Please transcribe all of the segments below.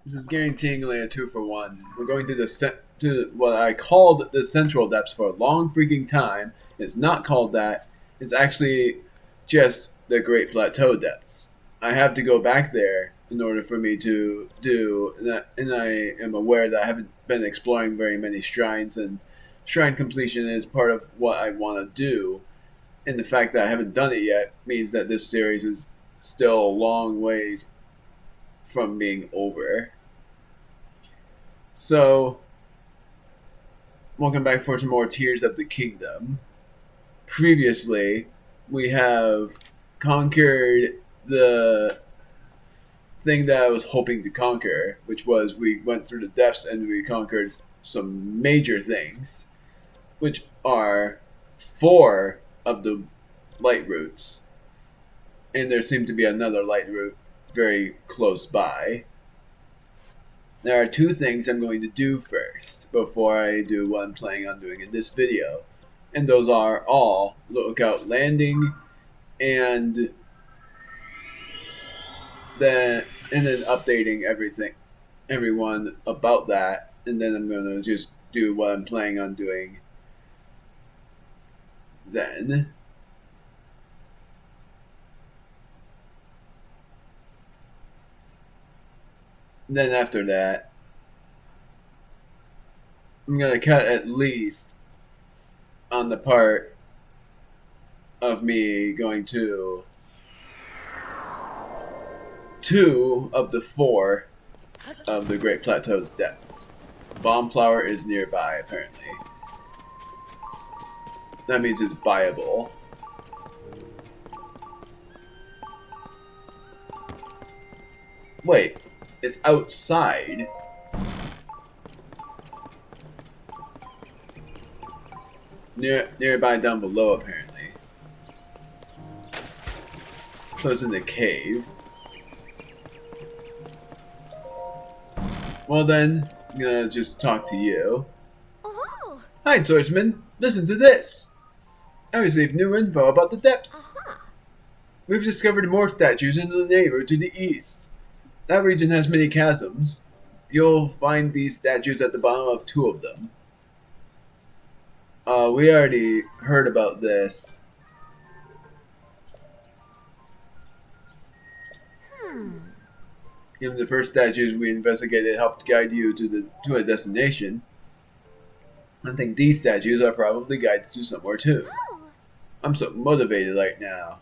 This is guaranteeing a 2-for-1. We're going to to what I called the Central Depths for a long freaking time. It's not called that. It's actually just the Great Plateau Depths. I have to go back there in order for me to do, and I am aware that I haven't been exploring very many shrines, and shrine completion is part of what I want to do. And the fact that I haven't done it yet means that this series is still a long ways from being over. So, welcome back for some more Tears of the Kingdom. Previously, we have conquered the thing that I was hoping to conquer, which was we went through the depths and we conquered some major things, which are 4 of the light routes. And there seemed to be another light route very close by. There are 2 things I'm going to do first before I do what I'm planning on doing in this video. And those are all Lookout Landing and then updating everyone about that. And then I'm going to just do what I'm planning on doing then. Then after that, I'm going to cut at least on the part of me going to 2 of the 4 of the Great Plateau's depths. Bombflower is nearby, apparently. That means it's viable. Wait, it's outside. Nearby down below, apparently. So it's in the cave. Well then, I'm gonna just talk to you. Oh. Hi, swordsman. Listen to this. I received new info about the depths. We've discovered more statues in the neighborhood to the east. That region has many chasms. You'll find these statues at the bottom of 2 of them. We already heard about this. Even the first statues we investigated helped guide you to a destination. I think these statues are probably guides to somewhere too. I'm so motivated right now.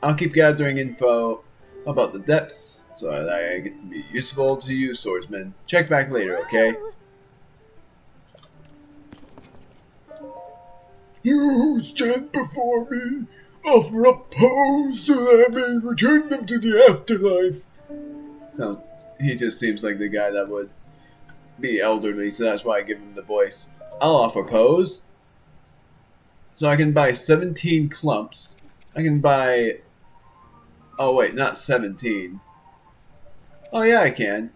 I'll keep gathering info about the depths so that I can be useful to you, swordsman. Check back later, okay? You who stand before me, offer up pose so that I may return them to the afterlife. He just seems like the guy that would be elderly, so that's why I give him the voice. I'll offer pose. So I can buy 17 clumps. I can buy... Oh wait, not 17. Oh yeah, I can.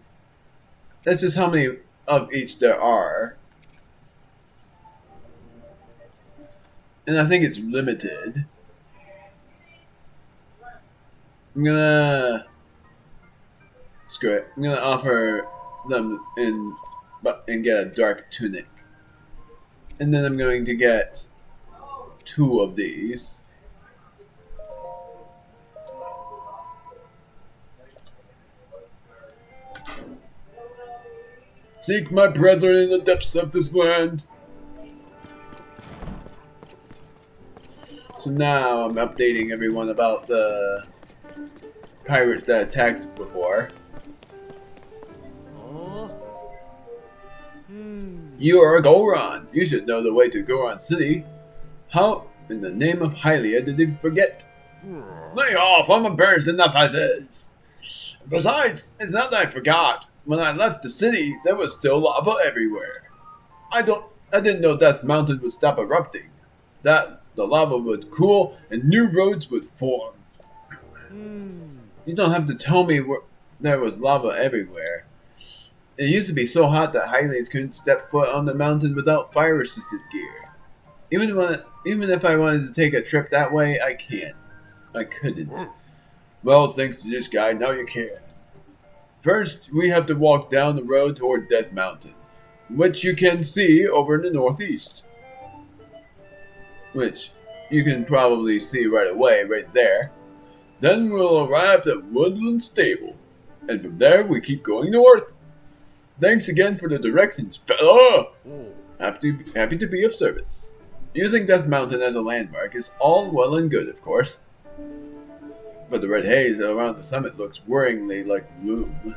That's just how many of each there are. And I think it's limited. I'm gonna... Screw it. I'm gonna offer them and get a dark tunic. And then I'm going to get 2 of these. Seek my brethren in the depths of this land. So now I'm updating everyone about the pirates that attacked before. You are a Goron. You should know the way to Goron City. How in the name of Hylia did you forget? Lay off, I'm embarrassed enough as is. Besides, it's not that I forgot. When I left the city, there was still lava everywhere. I didn't know Death Mountain would stop erupting. That the lava would cool and new roads would form. You don't have to tell me there was lava everywhere. It used to be so hot that Hylians couldn't step foot on the mountain without fire-resistant gear. Even if I wanted to take a trip that way, I can't. I couldn't. Well, thanks to this guy, now you can. First, we have to walk down the road toward Death Mountain, which you can see over in the northeast. Which you can probably see right away, right there. Then we'll arrive at Woodland Stable, and from there we keep going north. Thanks again for the directions, fella! Happy to be of service. Using Death Mountain as a landmark is all well and good, of course. But the red haze around the summit looks worryingly like gloom.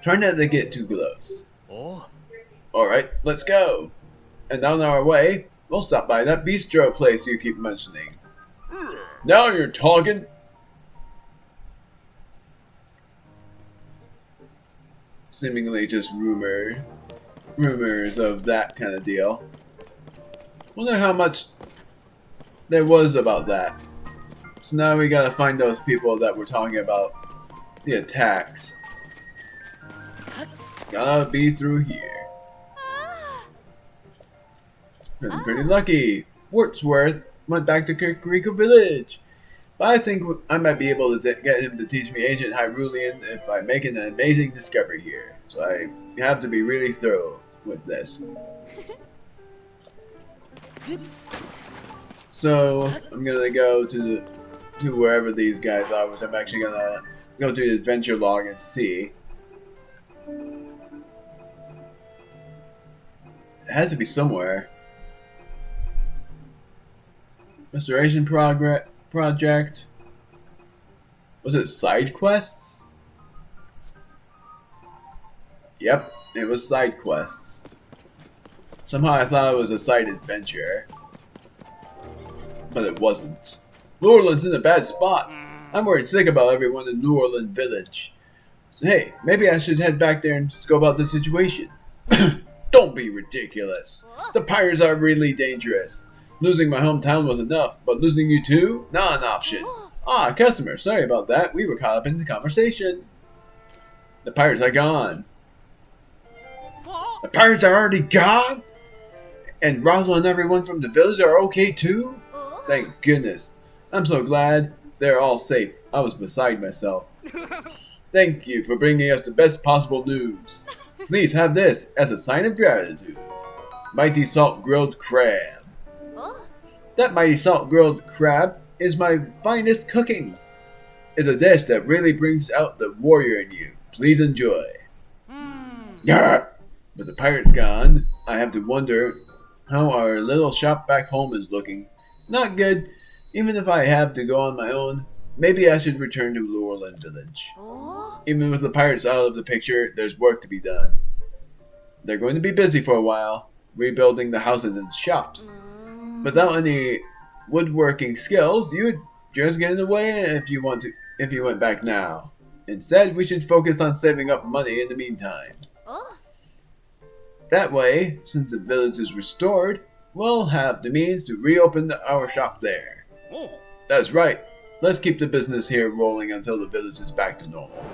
Try not to get too close. Alright, let's go. And on our way, we'll stop by that bistro place you keep mentioning. Now you're talking! Seemingly just rumors of that kind of deal. Wonder how much there was about that. So now we gotta find those people that were talking about the attacks. Gotta be through here. Been pretty lucky. Wordsworth went back to Kirkriko Village. But I think I might be able to get him to teach me Ancient Hyrulean if I make an amazing discovery here. So I have to be really thorough with this. So I'm gonna go to wherever these guys are, which I'm actually gonna go to the adventure log and see. It has to be somewhere. Restoration project. Was it side quests? Yep, it was side quests. Somehow I thought it was a side adventure. But it wasn't. Lurlin's in a bad spot. I'm worried sick about everyone in Lurlin Village. Hey, maybe I should head back there and scope out the situation. Don't be ridiculous. The pirates are really dangerous. Losing my hometown was enough, but losing you too? Not an option. Ah, customer, sorry about that. We were caught up in the conversation. The pirates are gone. The pirates are already gone? And Rosal and everyone from the village are okay too? Thank goodness. I'm so glad they're all safe. I was beside myself. Thank you for bringing us the best possible news. Please have this as a sign of gratitude. Mighty Salt Grilled Crab. That Mighty Salt Grilled Crab is my finest cooking. It's a dish that really brings out the warrior in you. Please enjoy. Yeah. With the pirates gone, I have to wonder how our little shop back home is looking. Not good. Even if I have to go on my own, maybe I should return to Lurlin Village. Even with the pirates out of the picture, there's work to be done. They're going to be busy for a while, rebuilding the houses and shops. Without any woodworking skills, you'd just get in the way if you went back now. Instead, we should focus on saving up money in the meantime. That way, since the village is restored, we'll have the means to reopen our shop there. That's right. Let's keep the business here rolling until the village is back to normal.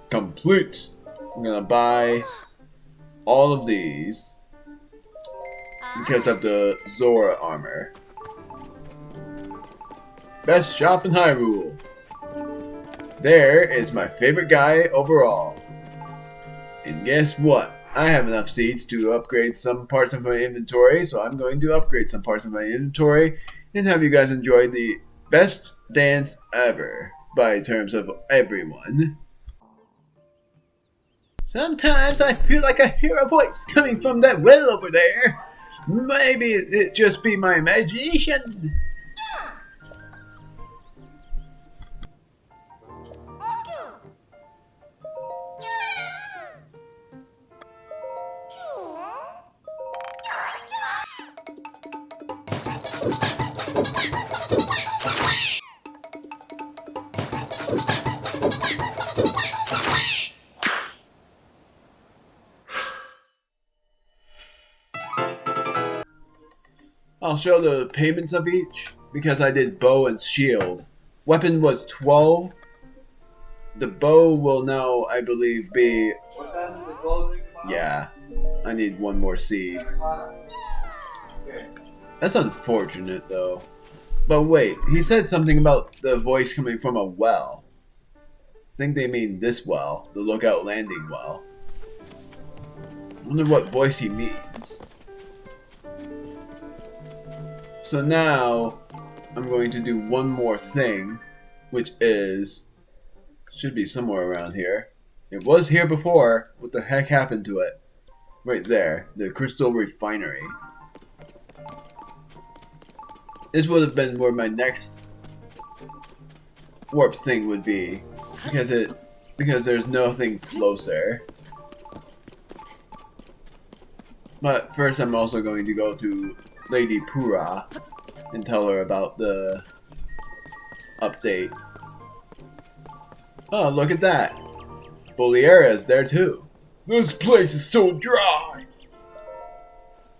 Complete. I'm gonna buy all of these because of the Zora armor. Best shop in Hyrule. There is my favorite guy overall. And guess what? I have enough seeds to upgrade some parts of my inventory, so I'm going to upgrade some parts of my inventory and have you guys enjoy the best dance ever by terms of everyone. Sometimes I feel like I hear a voice coming from that well over there. Maybe it just be my imagination. I'll show the payments of each, because I did bow and shield. Weapon was 12. The bow will now, I believe, be... Yeah, I need one more seed. That's unfortunate, though. But wait, he said something about the voice coming from a well. think they mean this well, the lookout landing well. I wonder what voice he means. So now, I'm going to do one more thing, which is, should be somewhere around here. It was here before. What the heck happened to it? Right there, the crystal refinery. This would have been where my next warp thing would be, because there's nothing closer. But first, I'm also going to go to Lady Pura and tell her about the update. Oh, look at that! Boliera is there too. This place is so dry!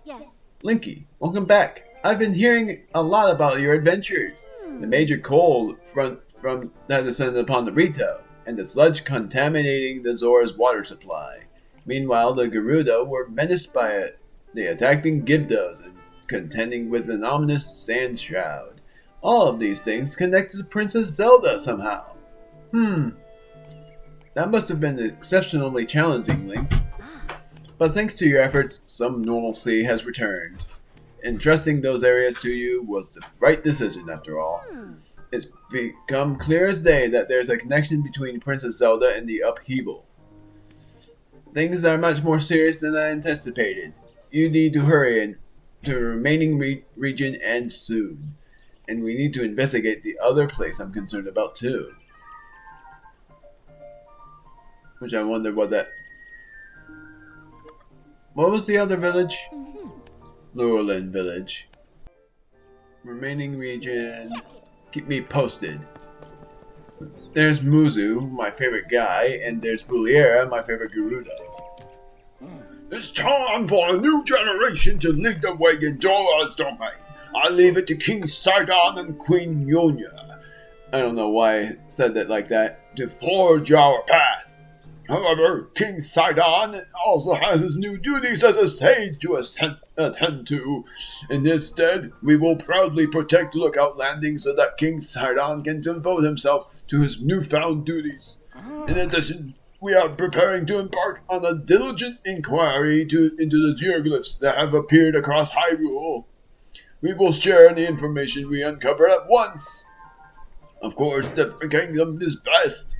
Yes. Linky, welcome back. I've been hearing a lot about your adventures. The major cold front from that descended upon the Rito, and the sludge contaminating the Zora's water supply. Meanwhile, the Gerudo were menaced by the attacking Gibdos and contending with an ominous sand shroud. All of these things connected to Princess Zelda somehow. That must have been exceptionally challenging, Link. But thanks to your efforts, some normalcy has returned. Entrusting those areas to you was the right decision after all. It's become clear as day that there's a connection between Princess Zelda and the upheaval. Things are much more serious than I anticipated. You need to hurry to the remaining region and soon. And we need to investigate the other place I'm concerned about too. Which I wonder what that... What was the other village? Lurelin Village. Remaining region. Keep me posted. There's Muzu, my favorite guy, and there's Boliera, my favorite Gerudo. It's time for a new generation to lead the way in Zora's domain. I leave it to King Sidon and Queen Yonya. I don't know why I said that like that. To forge our path. However, King Sidon also has his new duties as a sage to attend to. In this stead, we will proudly protect Lookout Landing so that King Sidon can devote himself to his newfound duties. In addition, we are preparing to embark on a diligent inquiry into the geoglyphs that have appeared across Hyrule. We will share any information we uncover at once. Of course, the kingdom is vast.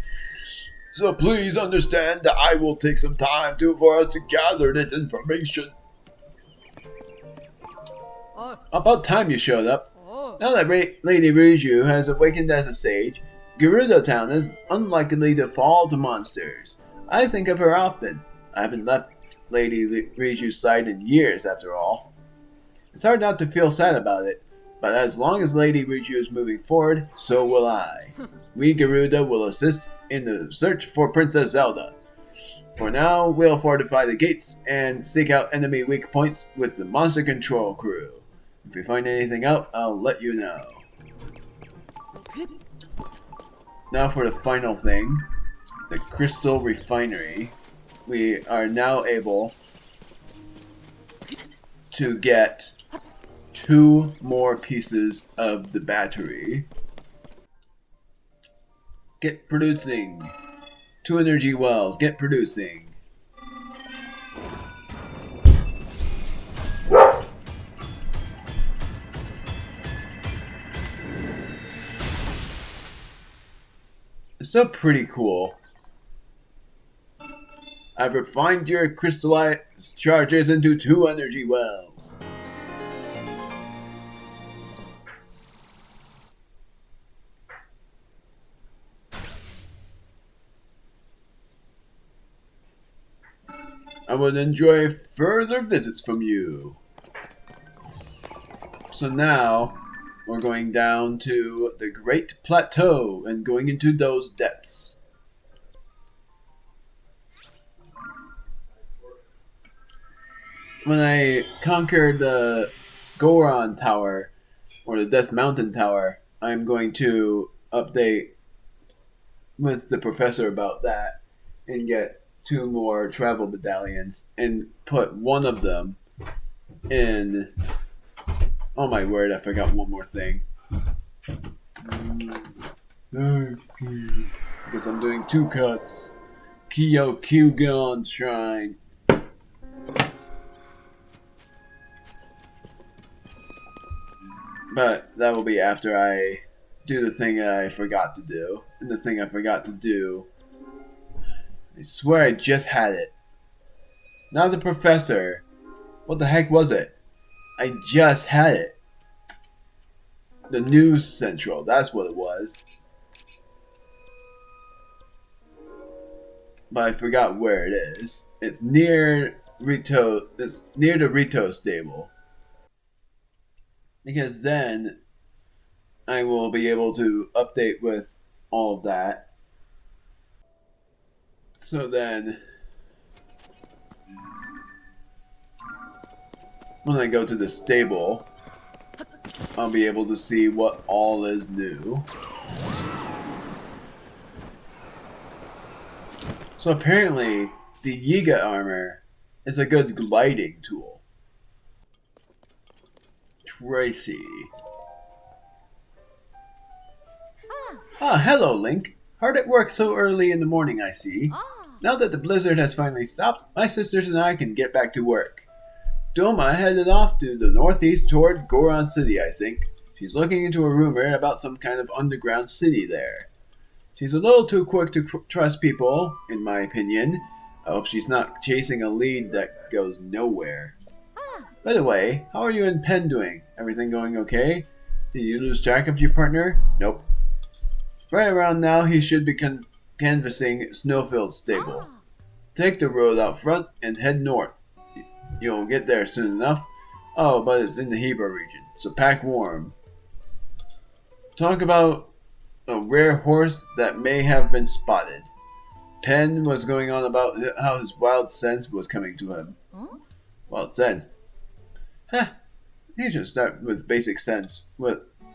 So please understand that I will take some time for us to gather this information. About time you showed up. Now that Lady Riju has awakened as a sage, Gerudo Town is unlikely to fall to monsters. I think of her often. I haven't left Lady Riju's side in years, after all. It's hard not to feel sad about it, but as long as Lady Riju is moving forward, so will I. We Gerudo will assist in the search for Princess Zelda. For now, we'll fortify the gates and seek out enemy weak points with the monster control crew. If we find anything out, I'll let you know. Now for the final thing, the crystal refinery. We are now able to get 2 more pieces of the battery. Get producing. 2 energy wells. Get producing. It's so pretty cool. I've refined your crystallized charges into 2 energy wells. I would enjoy further visits from you. So now, we're going down to the Great Plateau and going into those depths. When I conquered the Goron Tower, or the Death Mountain Tower, I'm going to update with the professor about that and get 2 more travel medallions and put one of them in... Oh my word, I forgot one more thing. because I'm doing 2 cuts. Kyokugan Shrine. But that will be after I do the thing I forgot to do. And the thing I forgot to do, I swear I just had it. Not the professor. What the heck was it? I just had it. The News Central, that's what it was. But I forgot where it is. It's near Rito. It's near the Rito stable. Because then I will be able to update with all of that. So then, when I go to the stable, I'll be able to see what all is new. So apparently, the Yiga armor is a good gliding tool. Tracy. Ah, hello, Link. Hard at work so early in the morning, I see. Now that the blizzard has finally stopped, my sisters and I can get back to work. Doma headed off to the northeast toward Goron City, I think. She's looking into a rumor about some kind of underground city there. She's a little too quick to trust people, in my opinion. I hope she's not chasing a lead that goes nowhere. By the way, how are you and Pen doing? Everything going okay? Did you lose track of your partner? Nope. Right around now, he should be canvassing Snowfield Stable. Take the road out front and head north. You'll get there soon enough. Oh, but it's in the Hebra region, so pack warm. Talk about a rare horse that may have been spotted. Pen was going on about how his wild sense was coming to him. Wild sense? Huh. He should start with basic sense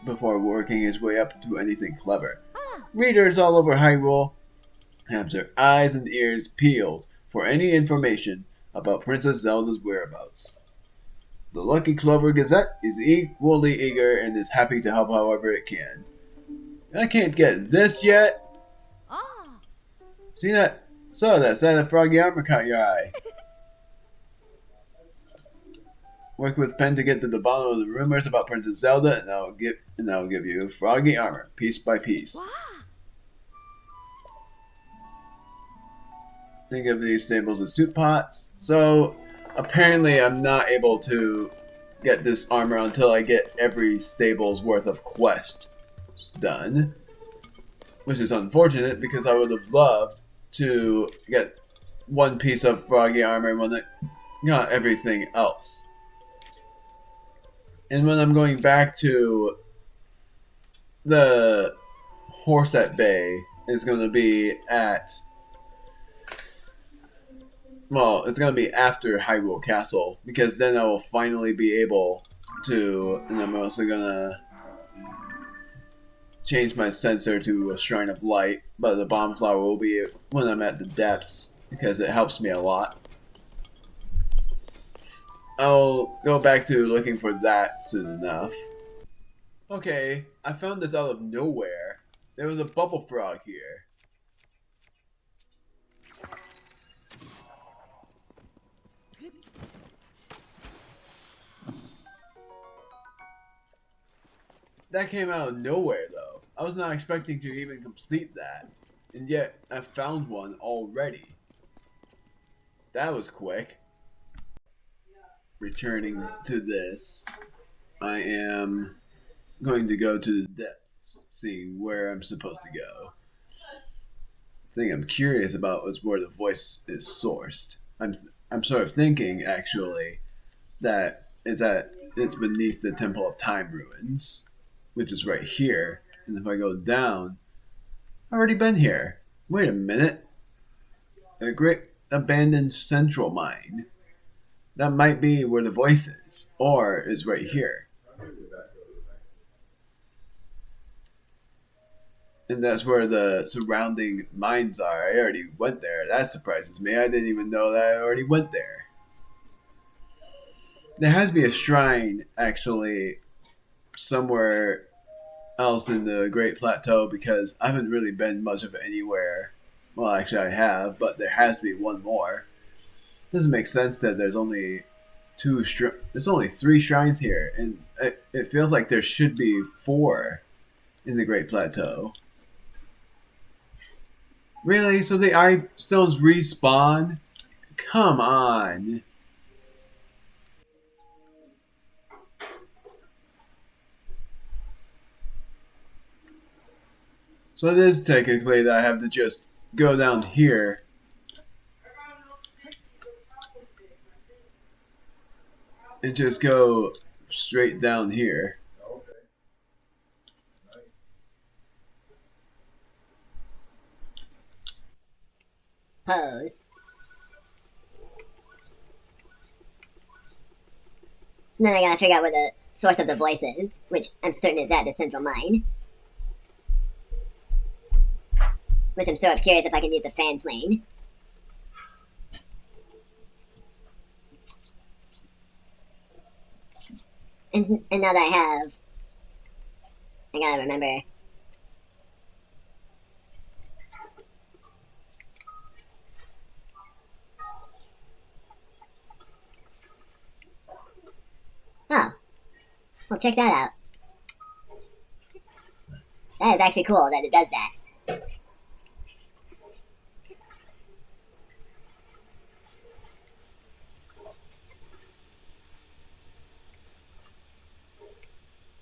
before working his way up to anything clever. Readers all over Hyrule have their eyes and ears peeled for any information about Princess Zelda's whereabouts. The Lucky Clover Gazette is equally eager and is happy to help however it can. I can't get this yet. See that? So that Santa Froggy armor caught your eye. Work with Pen to get to the bottom of the rumors about Princess Zelda, and I'll give you Froggy armor, piece by piece. Think of these stables as soup pots. So apparently I'm not able to get this armor until I get every stable's worth of quest done. Which is unfortunate because I would have loved to get one piece of Froggy armor when I got everything else. And when I'm going back to the horse at bay, it's going to be at... Well, it's going to be after Hyrule Castle, because then I will finally be able to... And I'm also going to change my sensor to a Shrine of Light, but the Bomb Flower will be when I'm at the depths, because it helps me a lot. I'll go back to looking for that soon enough. Okay, I found this out of nowhere. There was a bubble frog here. That came out of nowhere though. I was not expecting to even complete that. And yet, I found one already. That was quick. Returning to this, I am going to go to the depths, seeing where I'm supposed to go. The thing I'm curious about is where the voice is sourced. I'm sort of thinking, actually, that it's beneath the Temple of Time ruins, which is right here. And if I go down, I've already been here. Wait a minute. A great abandoned central mine. That might be where the voice is, or is right here. And that's where the surrounding mines are. I already went there. That surprises me. I didn't even know that I already went there. There has to be a shrine, actually, somewhere else in the Great Plateau because I haven't really been much of anywhere. Well, actually, I have, but there has to be one more. It doesn't make sense that there's only there's only 3 shrines here, and it feels like there should be 4 in the Great Plateau. Really? So the eye stones respawn? Come on. So it is technically that I have to just go down here. And just go straight down here. Pose. So then I gotta figure out where the source of the voice is, which I'm certain is at the central mine. Which I'm sort of curious if I can use a fan plane. And now that I gotta remember. Oh. Well, check that out. That is actually cool that it does that.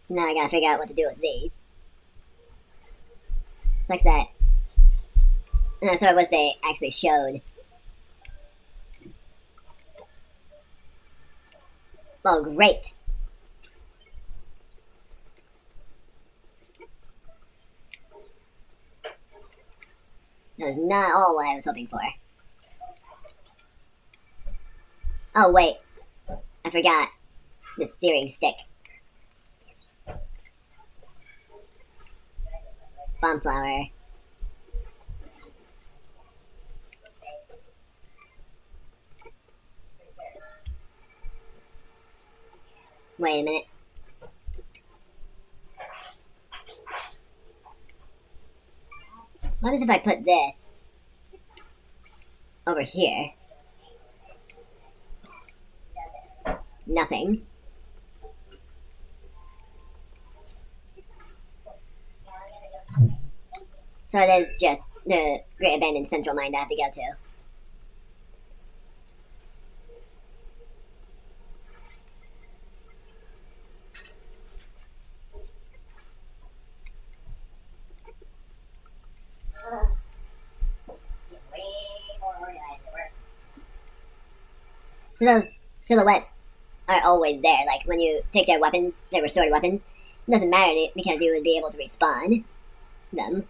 Now I gotta figure out what to do with these. Sucks that. And I sort of wish they actually showed. Oh, great. That was not all what I was hoping for. Oh, wait. I forgot the steering stick. Bombflower. Wait a minute. What if I put this over here? Nothing. So it is just the Great Abandoned Central Mine I have to go to. So those silhouettes are always there. Like when you take their weapons, their restored weapons, it doesn't matter because you would be able to respawn them.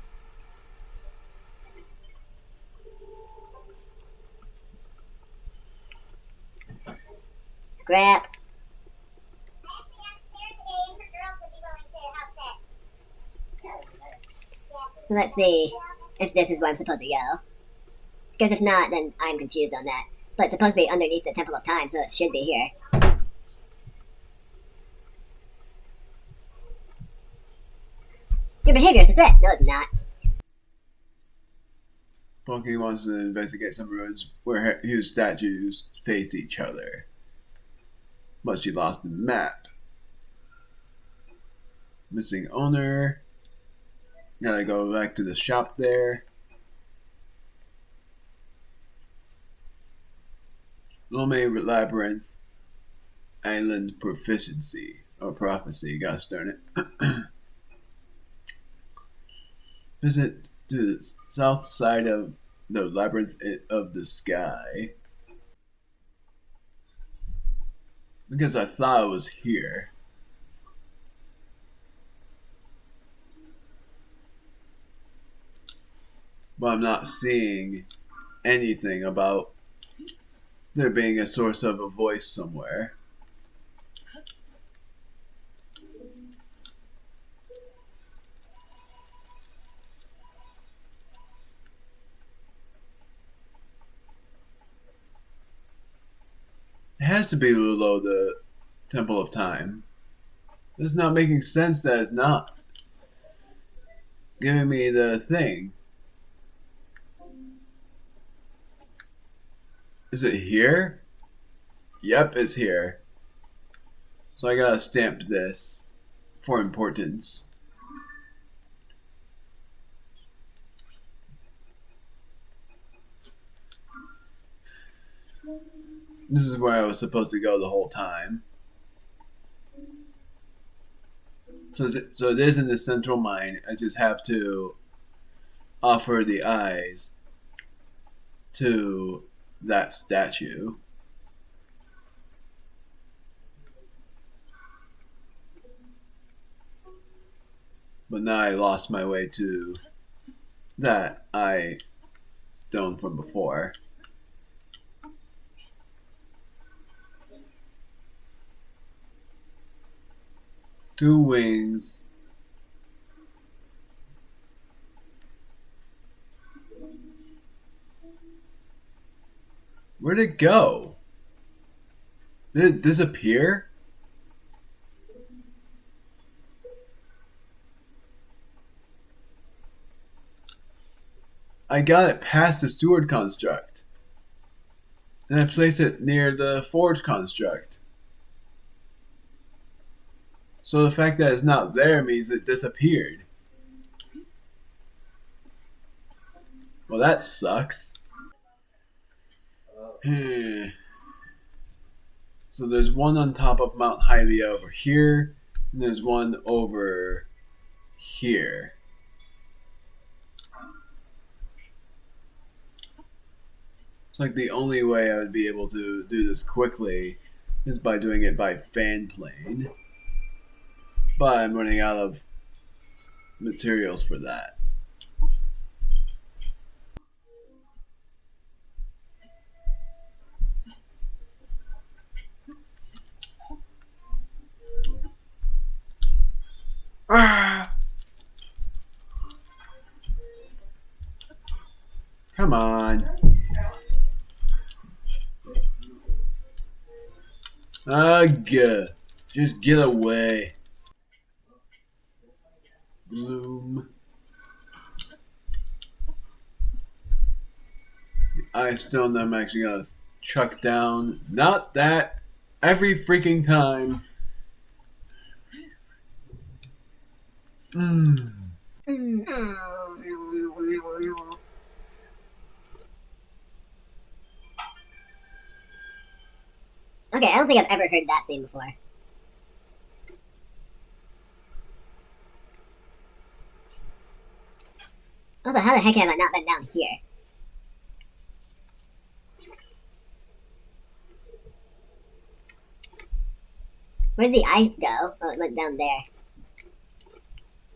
Crap. So let's see if this is where I'm supposed to go. Because if not, then I'm confused on that. But it's supposed to be underneath the Temple of Time, so it should be here. Your behavior is a threat. No, it's not. Funky wants to investigate some ruins where huge statues face each other. But she lost the map. Missing owner. Gotta go back to the shop there. Lome Labyrinth. Island Proficiency. Or Prophecy, gosh darn it. Visit to the south side of the Labyrinth of the Sky. Because I thought it was here. But I'm not seeing anything about there being a source of a voice somewhere. It has to be below the Temple of Time. It's not making sense that it's not. giving me the thing. Is it here? Yep, it's here. So I gotta stamp this for importance. This is where I was supposed to go the whole time. So it is in the central mine. I just have to offer the eyes to that statue. But now I lost my way to that eye stone from before. Two wings. Where'd it go? Did it disappear? I got it past the steward construct. And I placed it near the forge construct. So the fact that it's not there means it disappeared. Well, that sucks. So there's one on top of Mount Hylia over here, and there's one over here. It's like the only way I would be able to do this quickly is by doing it by fan plane. But I'm running out of materials for that. Ah! Come on. Ugh. Just get away. Bloom. The ice stone that I'm actually gonna chuck down. Not that. Every freaking time. Okay, I don't think I've ever heard that theme before. Also, how the heck have I not been down here? Where did the eye go? Oh, it went down there.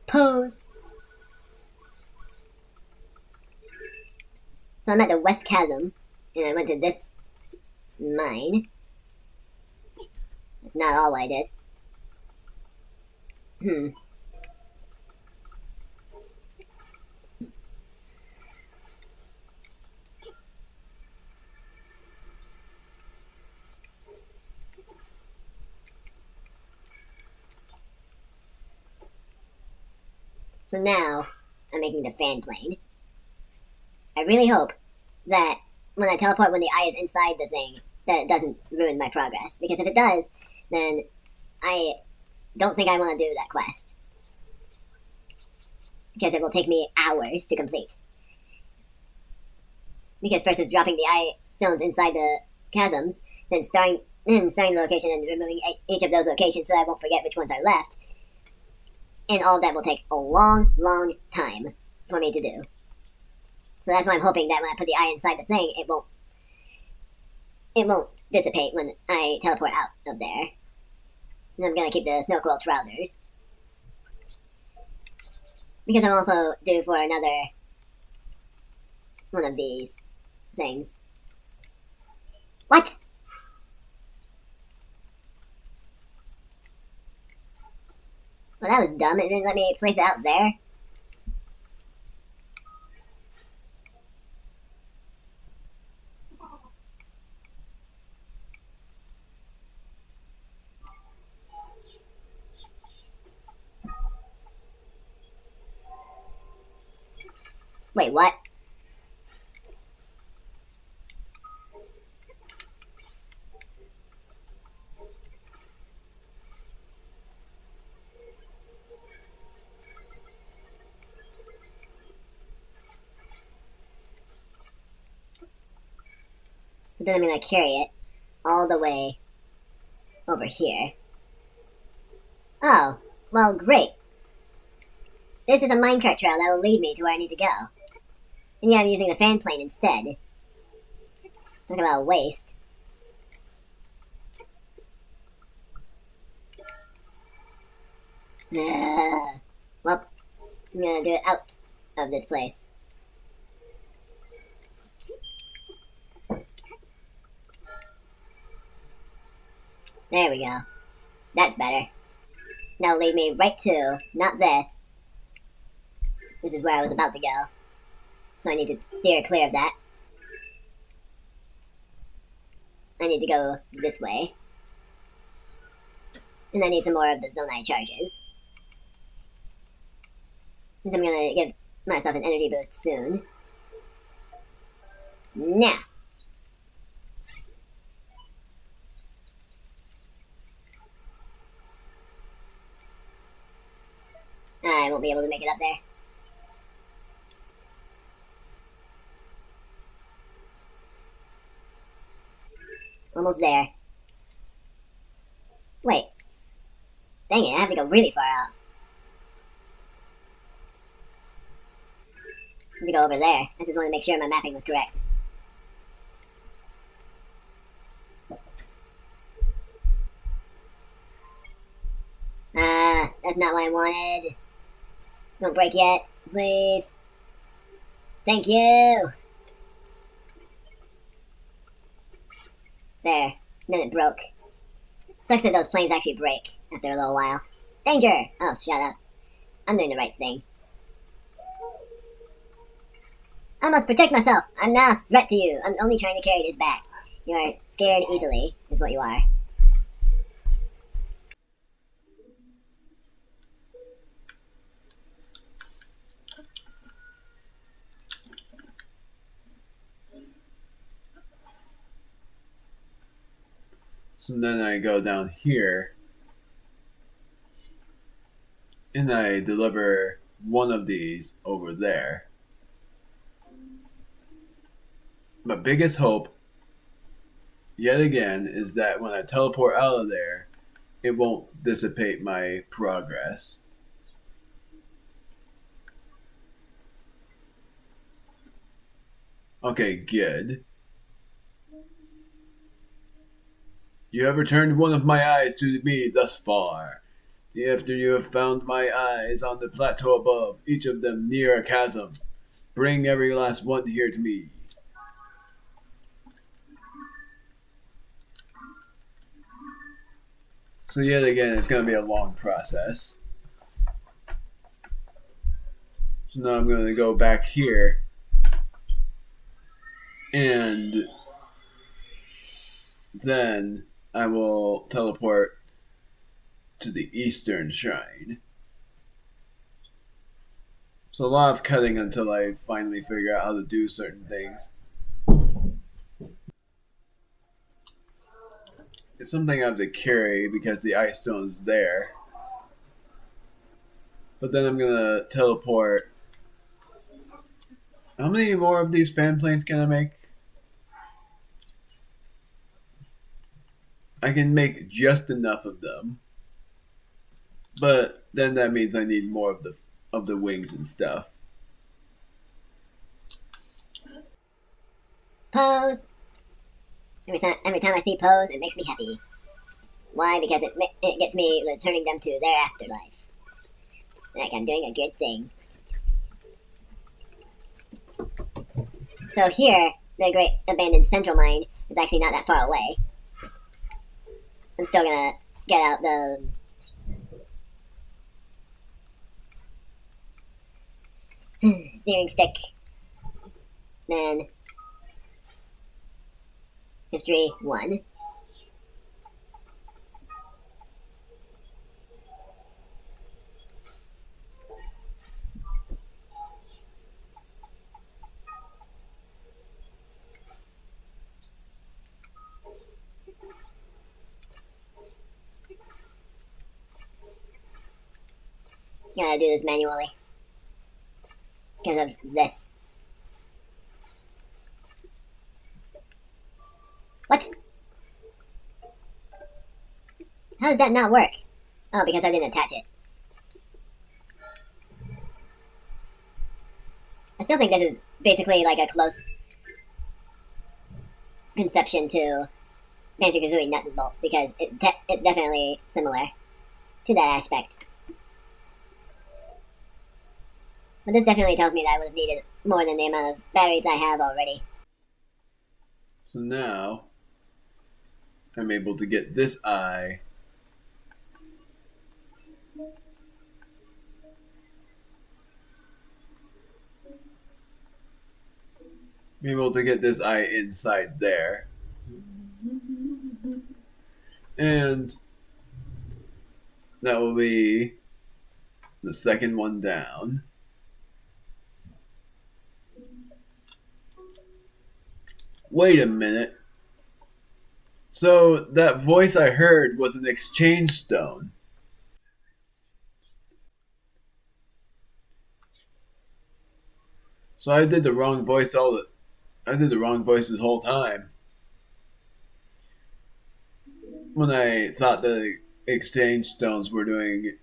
Pose! So I'm at the West Chasm, and I went to this mine. That's not all I did. So now, I'm making the fan plane. I really hope that when I teleport when the eye is inside the thing, that it doesn't ruin my progress. Because if it does, then I don't think I want to do that quest. Because it will take me hours to complete. Because first it's dropping the eye stones inside the chasms, then starting the location and removing each of those locations so that I won't forget which ones are left. And all of that will take a long, long time for me to do. So that's why I'm hoping that when I put the eye inside the thing, it won't dissipate when I teleport out of there. And I'm gonna keep the snow quill trousers. Because I'm also due for another one of these things. What? Well, that was dumb. It didn't let me place it out there. Wait, what? But then I'm gonna carry it all the way over here. Oh, well, great. This is a minecart trail that will lead me to where I need to go. And yeah, I'm using the fan plane instead. Talk about waste. Well, I'm gonna do it out of this place. There we go. That's better. That'll lead me right to, not this, which is where I was about to go. So I need to steer clear of that. I need to go this way. And I need some more of the Zonai charges. Which I'm gonna give myself an energy boost soon. Now. I won't be able to make it up there. Almost there. Wait. Dang it, I have to go really far out. I have to go over there. I just want to make sure my mapping was correct. That's not what I wanted. Don't break yet, please. Thank you! There. Then it broke. Sucks that those planes actually break after a little while. Danger! Oh, shut up. I'm doing the right thing. I must protect myself! I'm not a threat to you. I'm only trying to carry this back. You are scared easily, is what you are. So then I go down here and I deliver one of these over there. My biggest hope, yet again, is that when I teleport out of there, it won't dissipate my progress. Okay, good. You have returned one of my eyes to me thus far. After you have found my eyes on the plateau above, each of them near a chasm, bring every last one here to me. So yet again, it's going to be a long process. So now I'm going to go back here and then I will teleport to the Eastern Shrine. So a lot of cutting until I finally figure out how to do certain things. It's something I have to carry because the ice stone's there. But then I'm gonna teleport. How many more of these fan planes can I make? I can make just enough of them. But then that means I need more of the wings and stuff. Pose! Every time I see Pose, it makes me happy. Why? Because it gets me returning them to their afterlife. Like I'm doing a good thing. So here, the Great Abandoned Central Mine is actually not that far away. I'm still gonna get out the steering stick. Then History 1. Gotta do this manually. Because of this. What? How does that not work? Oh, because I didn't attach it. I still think this is basically like a close conception to Banjo-Kazooie Nuts and Bolts because it's definitely similar to that aspect. But this definitely tells me that I would have needed more than the amount of batteries I have already. So now I'm able to get this eye. I'm able to get this eye inside there. And that will be the second one down. Wait a minute. So that voice I heard was an exchange stone. So I did the wrong voice this whole time. When I thought the exchange stones were doing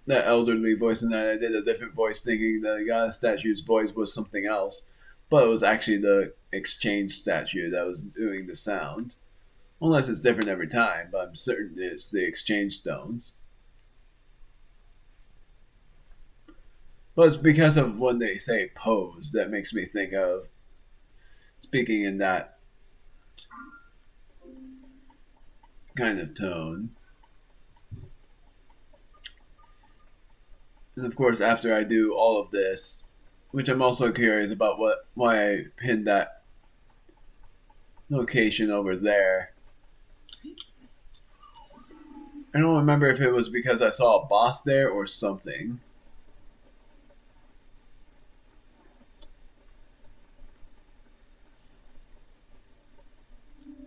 that elderly voice and that I did a different voice thinking the god statue's voice was something else. But it was actually the exchange statue that was doing the sound. Unless it's different every time, but I'm certain it's the exchange stones. But it's because of when they say pose that makes me think of speaking in that kind of tone. And of course, after I do all of this, which I'm also curious about why I pinned that location over there. I don't remember if it was because I saw a boss there or something.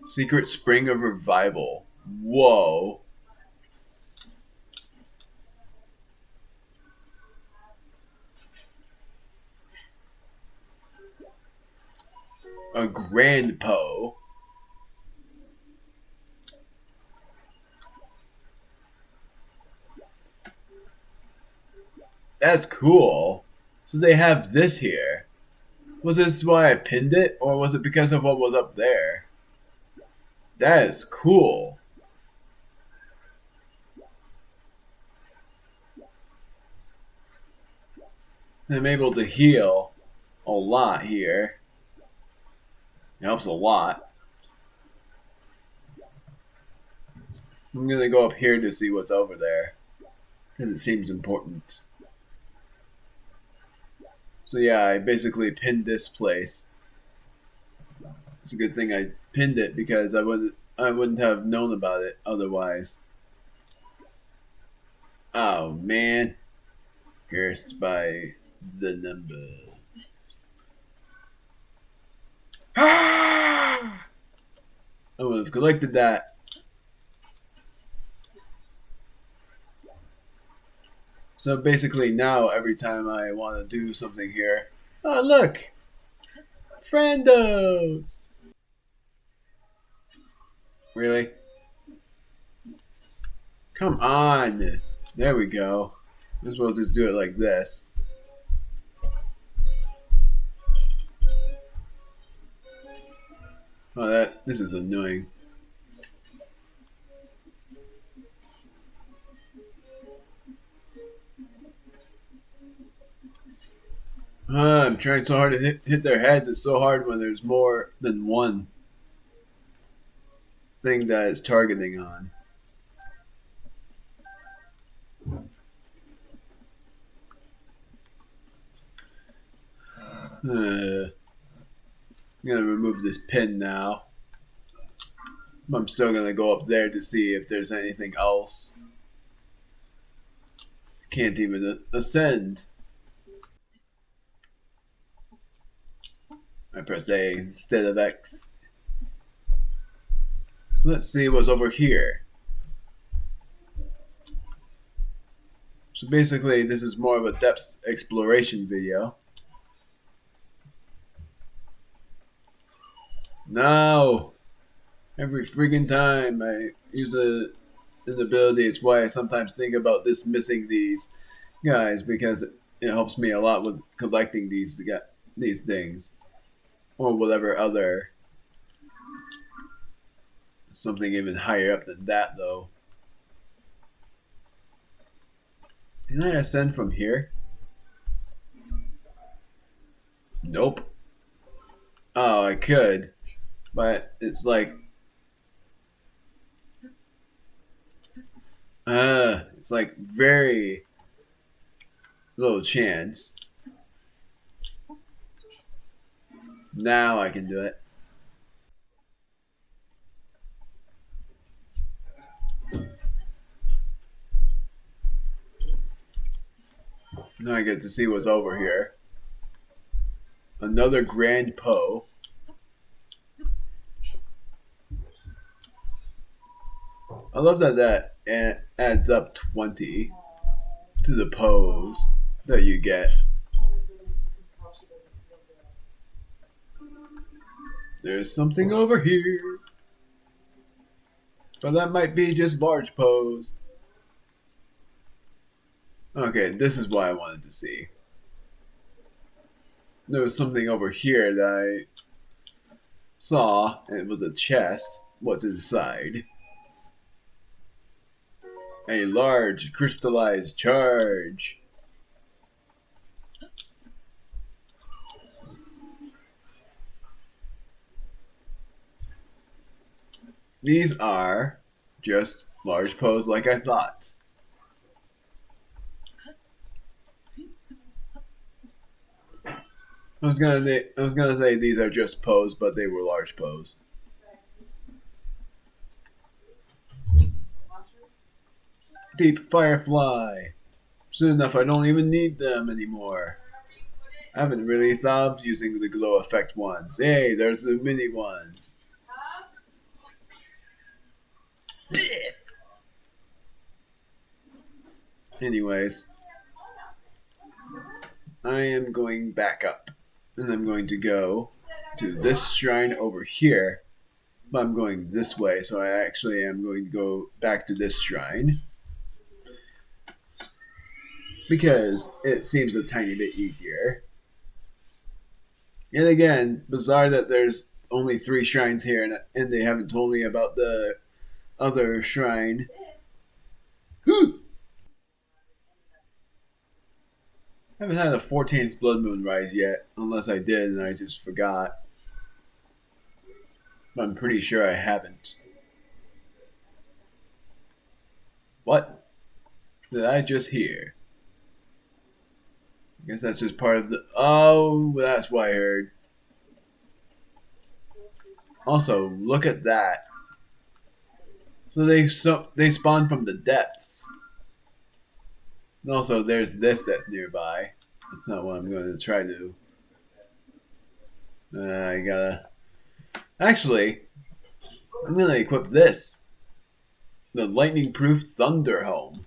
Secret Spring of Revival. Whoa. A Grand Po. That's cool. So they have this here. Was this why I pinned it, or was it because of what was up there? That is cool. I'm able to heal a lot here. It helps a lot. I'm gonna go up here to see what's over there, because it seems important. So yeah, I basically pinned this place. It's a good thing I pinned it because I wouldn't have known about it otherwise. Oh man. Cursed by the number. Ah! I would have collected that. So basically now every time I want to do something here, oh look! Friendos! Really? Come on! There we go. Might as well just do it like this. Oh, this is annoying. I'm trying so hard to hit their heads. It's so hard when there's more than one thing that it's targeting on. I'm gonna remove this pin now. I'm still gonna go up there to see if there's anything else. Can't even ascend. I press A instead of X. So let's see what's over here. So basically, this is more of a depth exploration video. No! Every freaking time I use an ability, it's why I sometimes think about dismissing these guys, because it helps me a lot with collecting these things. Or whatever other. Something even higher up than that, though. Can I ascend from here? Nope. Oh, I could. But it's like... it's like very little chance. Now I can do it. Now I get to see what's over here. Another Grand Poe. I love that adds up 20 to the pose that you get. There's something over here. But that might be just large pose. Okay, this is what I wanted to see. There was something over here that I saw, and it was a chest. What's inside? A large crystallized charge. These are just large pose like I thought. I was gonna say these are just pose, but they were large pose. Deep Firefly. Soon enough, I don't even need them anymore. I haven't really thought of using the glow effect ones. Hey, there's the mini ones. Anyways, I am going back up, and I'm going to go to this shrine over here, but I'm going this way, so I actually am going to go back to this shrine, because it seems a tiny bit easier. Yet again, bizarre that there's only 3 shrines here, and they haven't told me about the other shrine. I haven't had a 14th blood moon rise yet, unless I did and I just forgot. But I'm pretty sure I haven't. What did I just hear? I guess that's just part of the... Oh, that's what I heard. Also, look at that. So they spawn from the depths. And also, there's this that's nearby. That's not what I'm going to try to... I gotta... Actually, I'm going to equip this. The lightning-proof Thunder Home.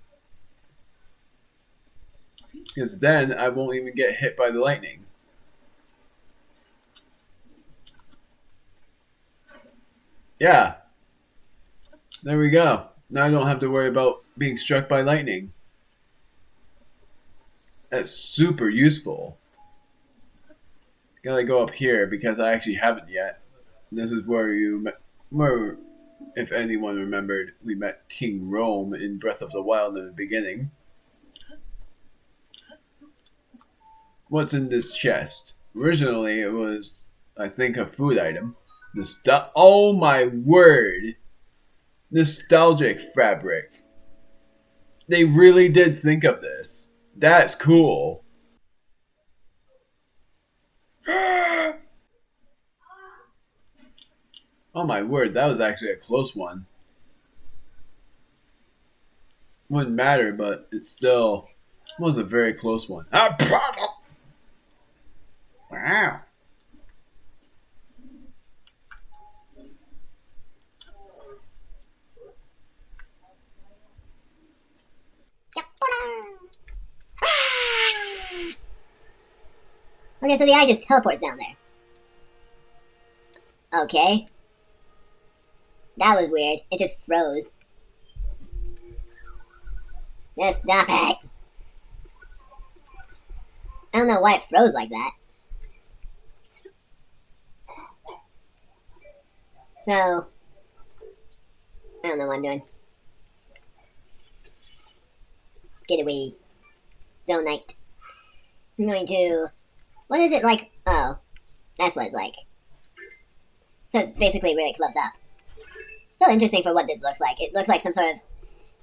Because then I won't even get hit by the lightning. Yeah. There we go. Now I don't have to worry about being struck by lightning. That's super useful. Gotta go up here because I actually haven't yet. And this is where if anyone remembered, we met King Rome in Breath of the Wild in the beginning. What's in this chest? Originally, it was, I think, a food item. Oh my word! Nostalgic fabric. They really did think of this. That's cool. Oh my word, that was actually a close one. Wouldn't matter, but it still was a very close one. Wow. Okay, so the eye just teleports down there. Okay. That was weird. It just froze. Just stop it. I don't know why it froze like that. So, I don't know what I'm doing. Get away. Zonite. I'm going to... What is it like? Oh, that's what it's like. So it's basically really close up. So interesting for what this looks like. It looks like some sort of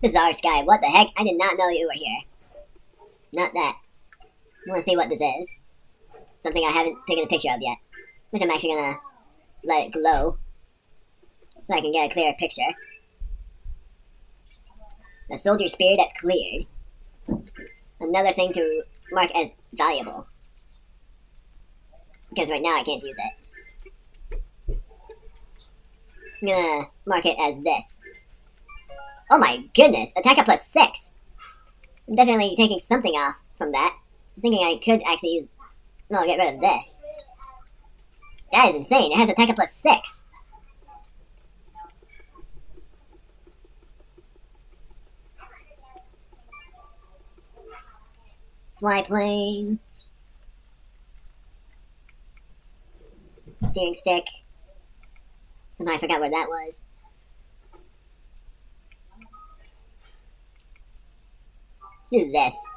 bizarre sky. What the heck? I did not know you were here. Not that. I want to see what this is. Something I haven't taken a picture of yet. Which I'm actually gonna let it glow. So I can get a clearer picture. The soldier spear that's cleared. Another thing to mark as valuable. Because right now I can't use it. I'm gonna mark it as this. Oh my goodness! Attack up plus 6! I'm definitely taking something off from that. I'm thinking I could actually use... No, I'll get rid of this. That is insane. It has attack up plus 6. Fly plane. Steering stick. Somehow I forgot where that was. Let's do this.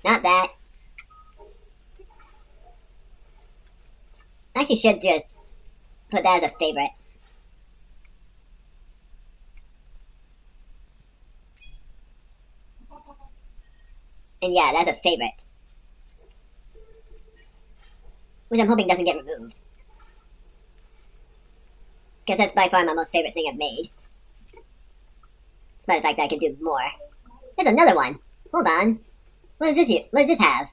Not that. I actually should just put that as a favorite. And yeah, that's a favorite. Which I'm hoping doesn't get removed. Because that's by far my most favorite thing I've made. Despite the fact that I can do more. There's another one! Hold on. What does this have?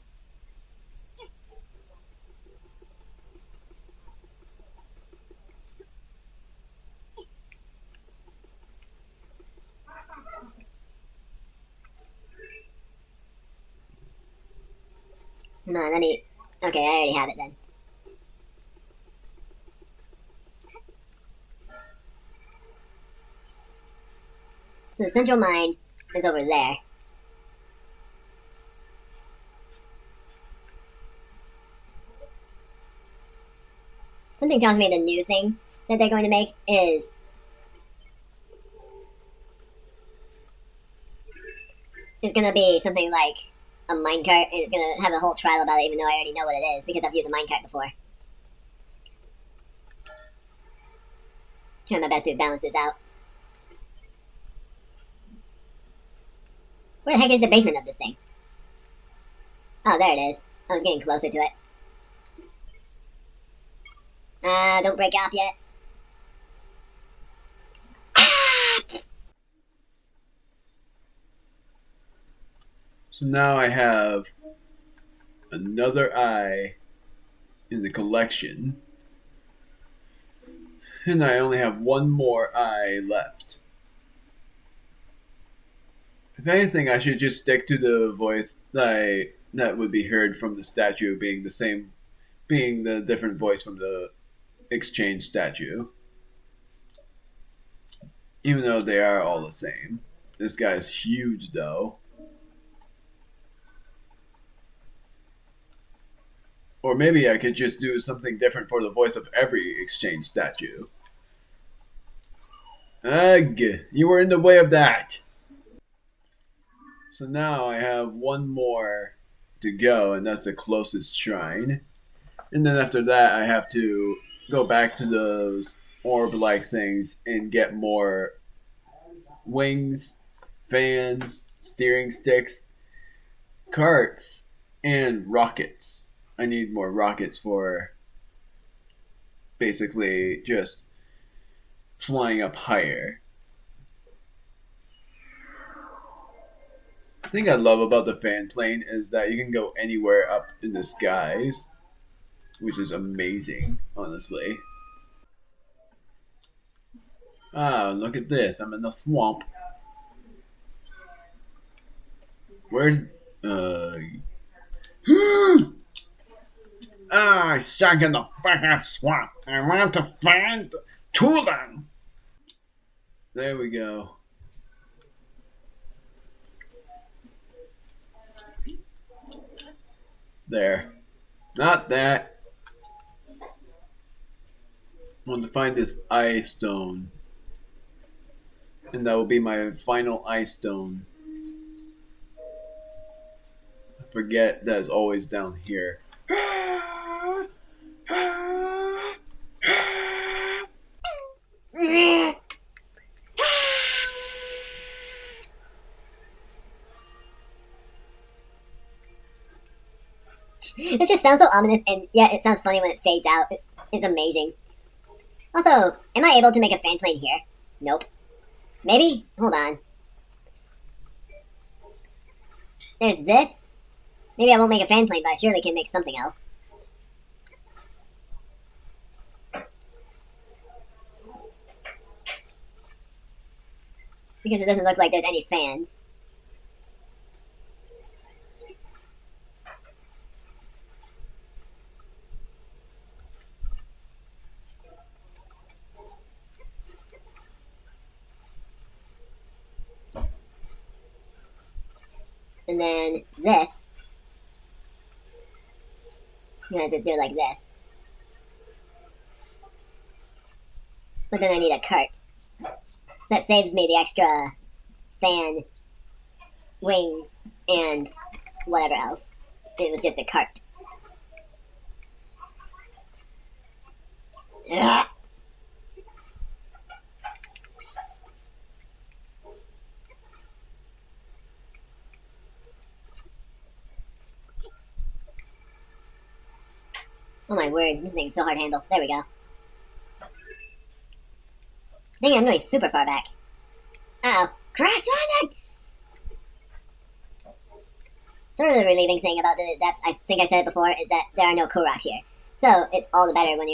Come on, let me... Okay, I already have it then. So the central mine is over there. Something tells me the new thing that they're going to make is... gonna be something like a minecart, and it's gonna have a whole trial about it, even though I already know what it is, because I've used a minecart before. Trying my best to balance this out. Where the heck is the basement of this thing? Oh, there it is. I was getting closer to it. Don't break off yet. So now I have another eye in the collection. And I only have one more eye left. If anything, I should just stick to the voice that would be heard from the statue being the different voice from the exchange statue. Even though they are all the same. This guy's huge though. Or maybe I could just do something different for the voice of every exchange statue. Ugh, you were in the way of that. So now I have one more to go, and that's the closest shrine. And then after that, I have to go back to those orb-like things and get more wings, fans, steering sticks, carts, and rockets. I need more rockets for basically just flying up higher. The thing I love about the fan plane is that you can go anywhere up in the skies, which is amazing, honestly. Ah, look at this. I'm in the swamp. Where's Uh, I sank in the fucking swamp. I want to find Tulin. there we go. There. Not that. I want to find this eye stone. And that will be my final eye stone. I forget that it's always down here. It just sounds so ominous, and yet it sounds funny when it fades out. It's amazing. Also, am I able to make a fan plane here? Nope. Maybe? Hold on. There's this. Maybe I won't make a fan plane, but I surely can make something else. Because it doesn't look like there's any fans. And then this. I'm gonna just do it like this. But then I need a cart. So that saves me the extra fan, wings, and whatever else. It was just a cart. Ugh. Oh my word, this thing's so hard to handle. There we go. Dang it, I'm going super far back. Uh-oh. Crash landing! Sort of the relieving thing about the depths, I think I said it before, is that there are no Koraks here. So it's all the better when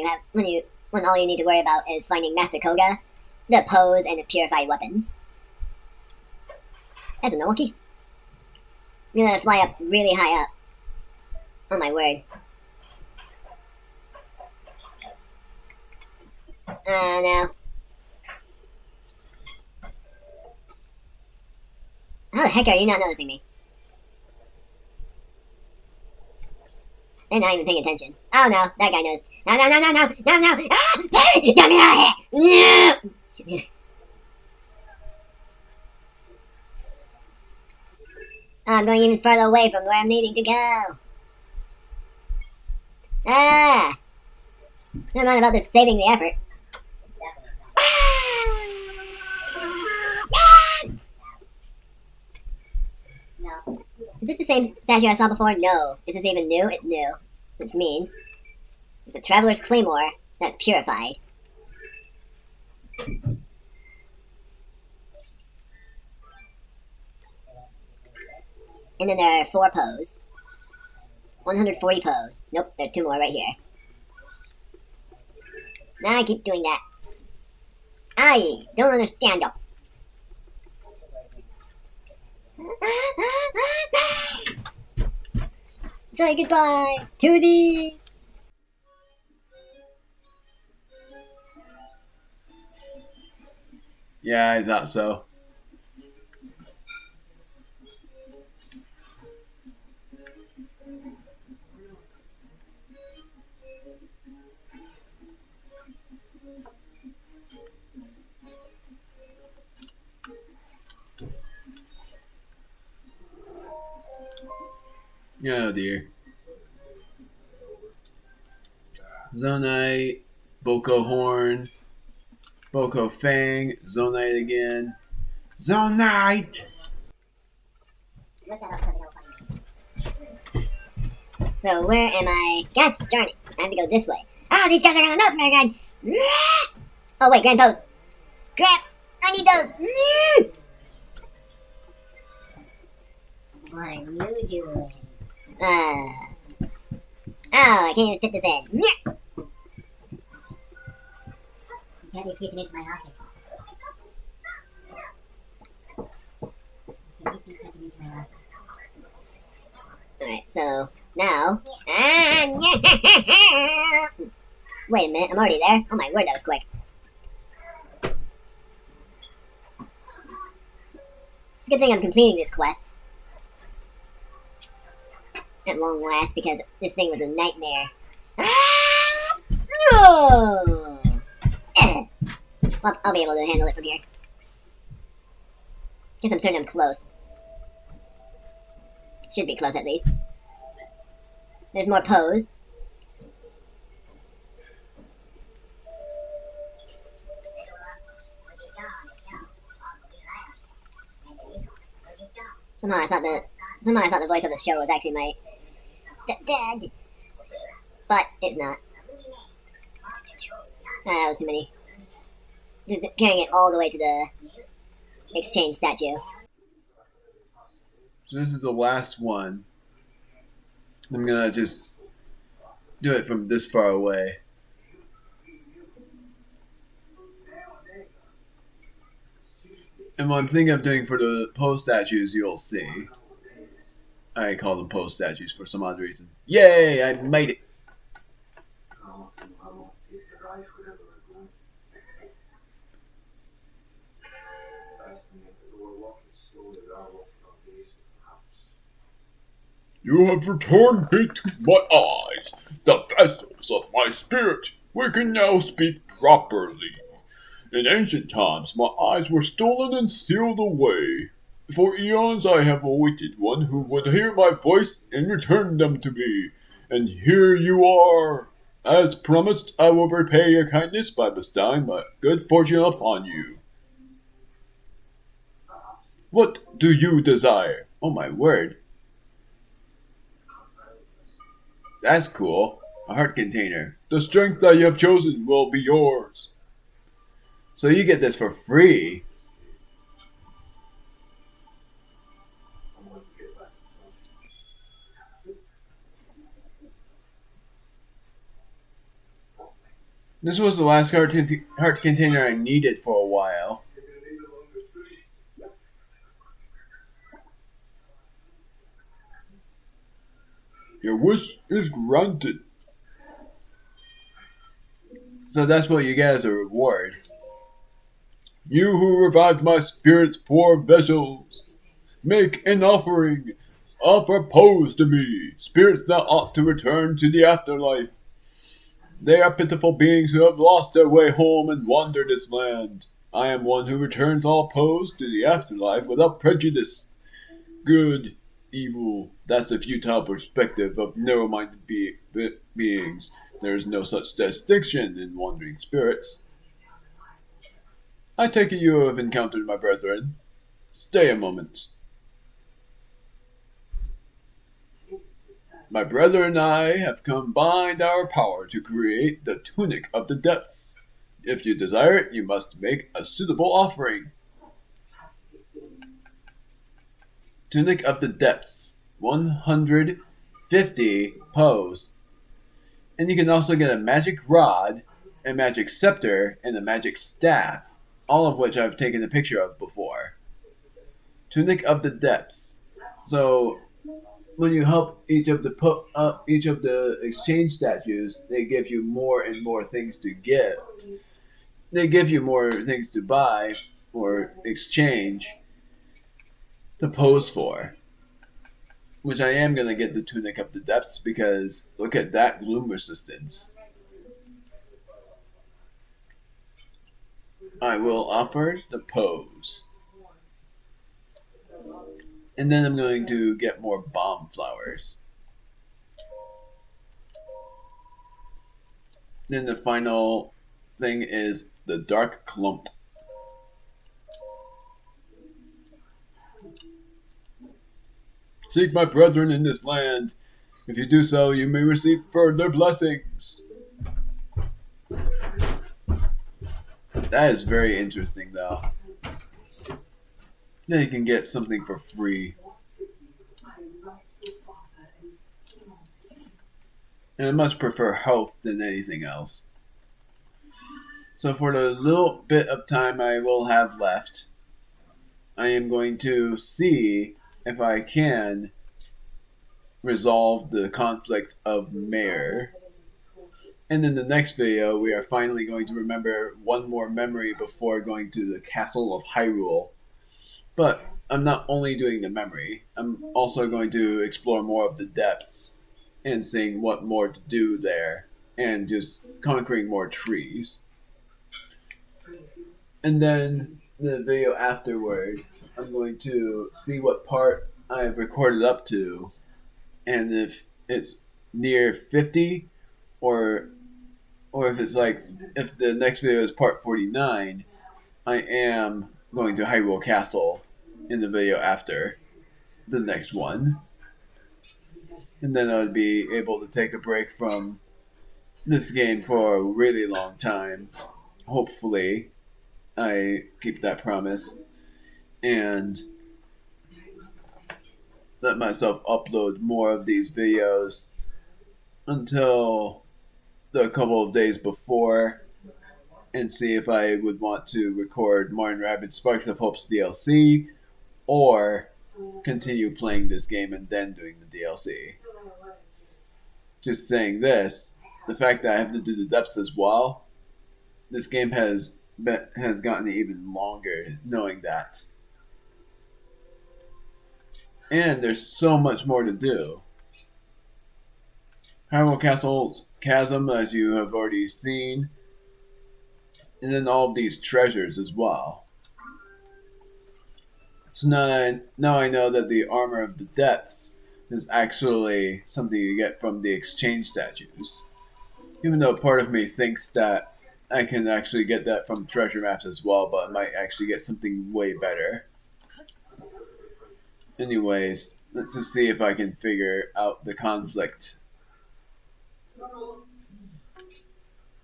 all you need to worry about is finding Master Koga, the pose, and the purified weapons. That's a normal case. I'm gonna fly up really high up. Oh my word. No. How the heck are you not noticing me? They're not even paying attention. Oh no, that guy knows. No! Ah! Get me out of here! No! I'm going even further away from where I'm needing to go. Ah! Never mind about this saving the effort. No. Is this the same statue I saw before? No. Is this even new? It's new. Which means it's a Traveler's Claymore that's purified. And then there are 4 pose. 140 pose. Nope, there's 2 more right here. Now I keep doing that. I don't understand you. Say goodbye to these. Yeah, I thought so. Oh dear. Zonite, Boko Horn, Boko Fang, Zonite again. Zonite! So where am I? Gosh darn it! I have to go this way. Ah, these guys are gonna notice me again. Oh wait, grand pose. Crap! I need those. What are you doing? Oh, I can't even fit this in. You can't even keep it into my pocket. Can you keep it into my pocket? Alright, so now. Wait a minute, I'm already there? Oh my word, that was quick. It's a good thing I'm completing this quest. At long last, because this thing was a nightmare. No! Well, I'll be able to handle it from here. Guess I'm certain I'm close. Should be close at least. There's more pose. Somehow I thought the voice of the show was actually my stepdad, but it's not. That was too many. Just carrying it all the way to the exchange statue. So this is the last one. I'm gonna just do it from this far away. And what I'm thinking of doing for the pose statues, you'll see. I call them pose statues for some odd reason. Yay! I made it! You have returned me to my eyes, the vessels of my spirit. We can now speak properly. In ancient times, my eyes were stolen and sealed away. For eons I have awaited one who would hear my voice and return them to me. And here you are. As promised, I will repay your kindness by bestowing my good fortune upon you. What do you desire? Oh my word. That's cool. A heart container. The strength that you have chosen will be yours. So you get this for free. This was the last heart container I needed for a while. Your wish is granted. So that's what you get as a reward. You who revived my spirit's 4 vessels, make an offering. Offer pose to me, spirits that ought to return to the afterlife. They are pitiful beings who have lost their way home and wander this land. I am one who returns all pose to the afterlife without prejudice. Good, evil, that's the futile perspective of narrow-minded beings. There is no such distinction in wandering spirits. I take it you have encountered my brethren. Stay a moment. My brother and I have combined our power to create the Tunic of the Depths. If you desire it, you must make a suitable offering. Tunic of the Depths, 150 pose. And you can also get a magic rod, a magic scepter, and a magic staff, all of which I've taken a picture of before. Tunic of the Depths. So when you help each of the exchange statues, they give you more and more things to get. They give you more things to buy or exchange to pose for. Which I am going to get the Tunic of the Depths because look at that gloom resistance. I will offer the pose. And then I'm going to get more bomb flowers. Then the final thing is the dark clump. Seek my brethren in this land. If you do so, you may receive further blessings. That is very interesting, though. Then you can get something for free. And I much prefer health than anything else. So for the little bit of time I will have left, I am going to see if I can resolve the conflict of Mare. And in the next video, we are finally going to remember one more memory before going to the Castle of Hyrule. But I'm not only doing the memory, I'm also going to explore more of the depths and seeing what more to do there and just conquering more trees. And then the video afterward, I'm going to see what part I've recorded up to and if it's near 50 or if it's like if the next video is part 49, I am going to Hyrule Castle in the video after the next one. And then I would be able to take a break from this game for a really long time. Hopefully, I keep that promise and let myself upload more of these videos until the couple of days before and see if I would want to record Mario & Rabbids Sparks of Hope's DLC or continue playing this game and then doing the DLC. Just saying this, the fact that I have to do the depths as well, this game has gotten even longer knowing that. And there's so much more to do. Hyrule Castle's chasm, as you have already seen, and then all of these treasures as well. So now I know that the Armor of the Depths is actually something you get from the exchange statues. Even though part of me thinks that I can actually get that from treasure maps as well, but I might actually get something way better. Anyways, let's just see if I can figure out the conflict.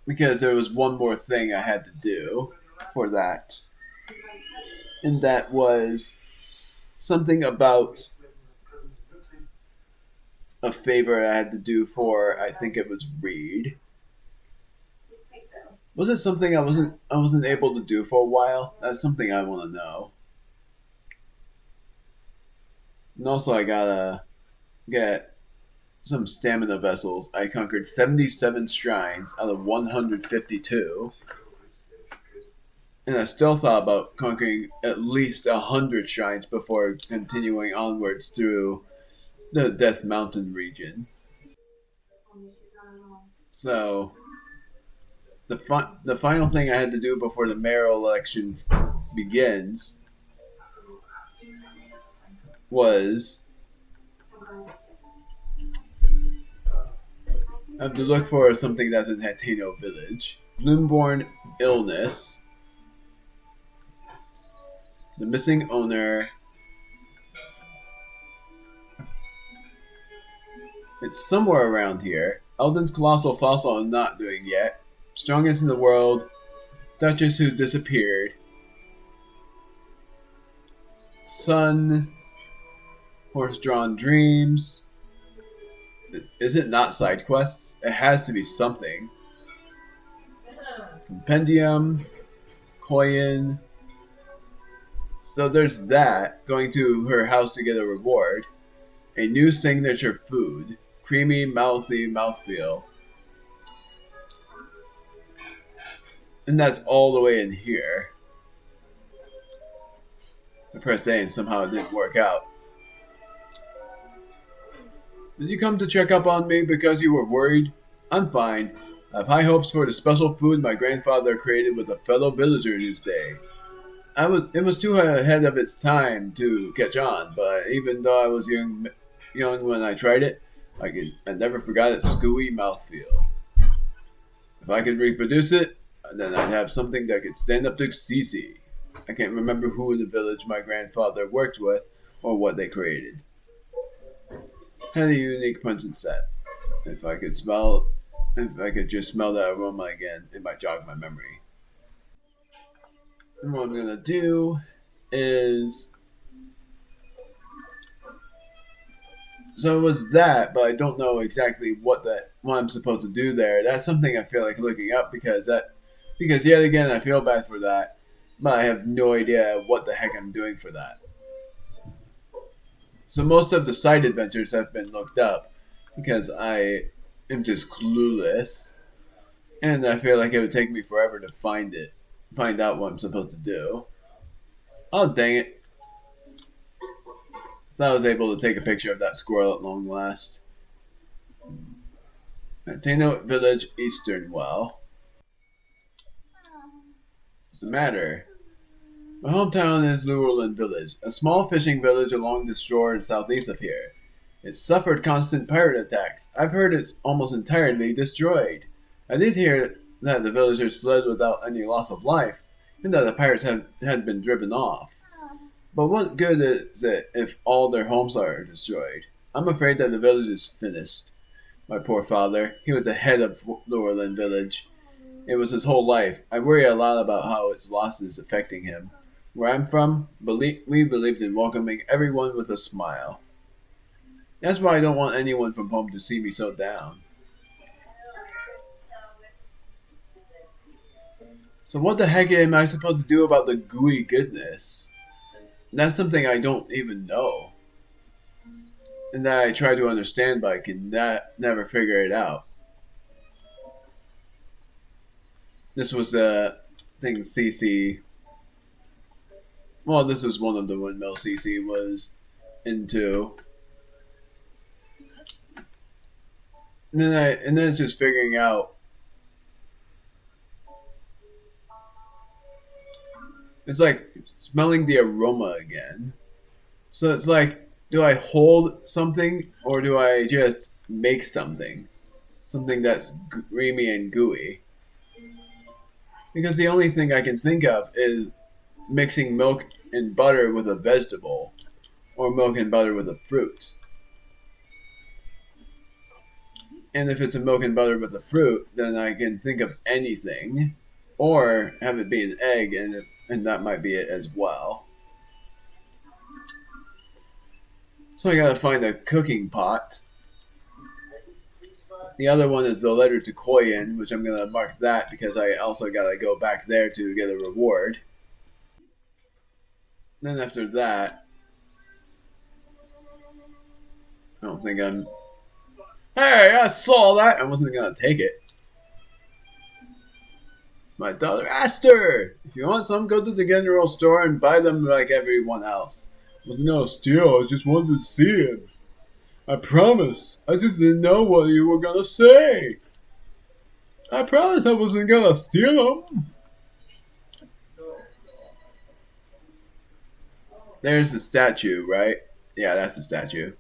Because there was one more thing I had to do for that. And that was something about a favor I had to do for, I think it was Reed. Was it something I wasn't able to do for a while? That's something I want to know. And also I gotta get some stamina vessels. I conquered 77 shrines out of 152. And I still thought about conquering at least 100 shrines before continuing onwards through the Death Mountain region. So, the final thing I had to do before the mayoral election begins was I have to look for something that's in Hateno Village. Bloomborn illness. The missing owner. It's somewhere around here. Eldon's Colossal Fossil I'm not doing yet. Strongest in the world. Duchess who disappeared. Sun. Horse-drawn dreams. Is it not side quests? It has to be something. Compendium. Koyin. So there's that. Going to her house to get a reward. A new signature food. Creamy, mouthy mouthfeel. And that's all the way in here. I pressed A and somehow it didn't work out. Did you come to check up on me because you were worried? I'm fine. I have high hopes for the special food my grandfather created with a fellow villager in his day. It was too ahead of its time to catch on, but even though I was young when I tried it, I never forgot its gooey mouthfeel. If I could reproduce it, then I'd have something that could stand up to Cece. I can't remember who in the village my grandfather worked with or what they created. Had a unique pungent set. If I could just smell that aroma again, it might jog my memory. And what I'm gonna do is, so it was that, but I don't know exactly what I'm supposed to do there. That's something I feel like looking up because yet again I feel bad for that, but I have no idea what the heck I'm doing for that. So most of the side adventures have been looked up because I am just clueless, and I feel like it would take me forever to find out what I'm supposed to do. Oh dang it! Thought I was able to take a picture of that squirrel at long last. Tano Village, Eastern Well. What's the matter? My hometown is Llewellyn Village, a small fishing village along the shore southeast of here. It's suffered constant pirate attacks. I've heard it's almost entirely destroyed. I did hear that the villagers fled without any loss of life, and that the pirates had been driven off. But what good is it if all their homes are destroyed? I'm afraid that the village is finished. My poor father, he was the head of Llewellyn Village. It was his whole life. I worry a lot about how its loss is affecting him. Where I'm from, we believed in welcoming everyone with a smile. That's why I don't want anyone from home to see me so down. So what the heck am I supposed to do about the gooey goodness? That's something I don't even know. And that I try to understand, but I can never figure it out. This was the thing Cece... Well, this was one of the windmills Cece was into. And then it's just figuring out. It's like smelling the aroma again. So it's like, do I hold something or do I just make something? Something that's creamy and gooey. Because the only thing I can think of is mixing milk and butter with a vegetable, or milk and butter with a fruit. And if it's a milk and butter with a fruit, then I can think of anything, or have it be an egg, and that might be it as well. So I gotta find a cooking pot. The other one is the letter to Koyin, which I'm gonna mark that because I also gotta go back there to get a reward. Then after that, I don't think I'm... Hey, I saw that! I wasn't gonna take it. My daughter asked her, if you want some, go to the general store and buy them like everyone else. I wasn't gonna steal, I just wanted to see him. I promise, I just didn't know what you were gonna say. I promise I wasn't gonna steal them. There's the statue, right? Yeah, that's the statue.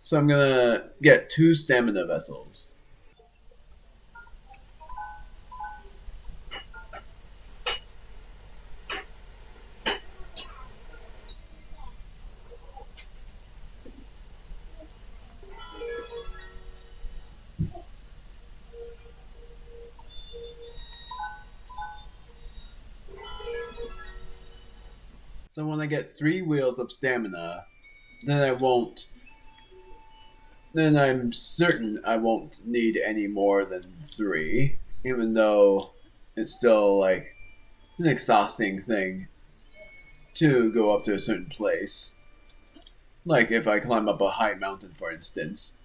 So I'm gonna get 2 stamina vessels. So when I get 3 wheels of stamina, then I'm certain I won't need any more than 3, even though it's still like an exhausting thing to go up to a certain place. Like if I climb up a high mountain, for instance,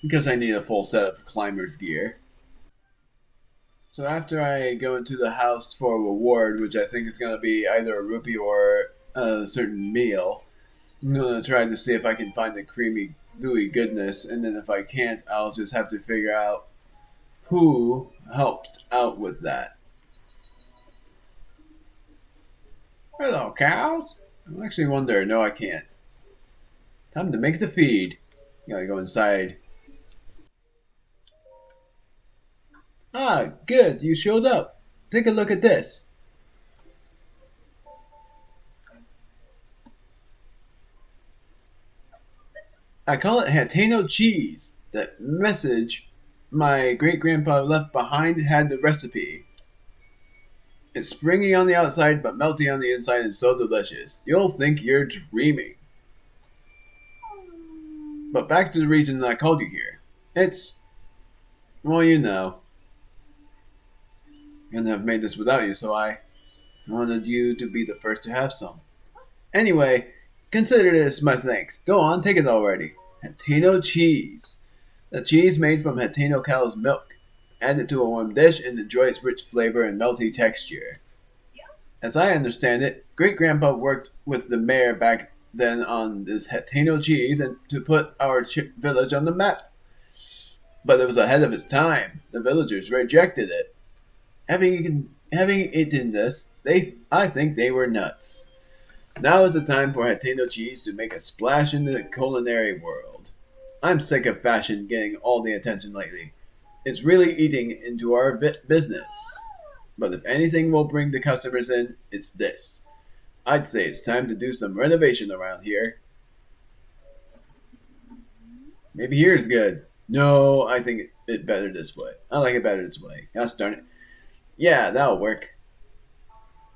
because I need a full set of climber's gear. So after I go into the house for a reward, which I think is going to be either a rupee or a certain meal, I'm going to try to see if I can find the creamy, gooey goodness, and then if I can't, I'll just have to figure out who helped out with that. Hello, cows. I actually wonder. No, I can't. Time to make the feed. Gotta go inside. Ah, good. You showed up. Take a look at this. I call it Hateno cheese. That message my great-grandpa left behind had the recipe. It's springy on the outside, but melty on the inside and so delicious. You'll think you're dreaming. But back to the reason that I called you here. It's... well, you know. I couldn't have made this without you, so I wanted you to be the first to have some. Anyway, Consider this my thanks. Go on, take it already. Hateno cheese. The cheese made from Hateno cow's milk. Add it to a warm dish and enjoy its rich flavor and melty texture. As I understand it, Great Grandpa worked with the mayor back then on this Hateno cheese and to put our village on the map. But it was ahead of its time. The villagers rejected it. Having eaten this, I think they were nuts. Now is the time for Hateno cheese to make a splash in the culinary world. I'm sick of fashion getting all the attention lately. It's really eating into our business. But if anything will bring the customers in, it's this. I'd say it's time to do some renovation around here. Maybe here's good. No, I think it better this way. I like it better this way. Gosh darn it. Yeah, that'll work.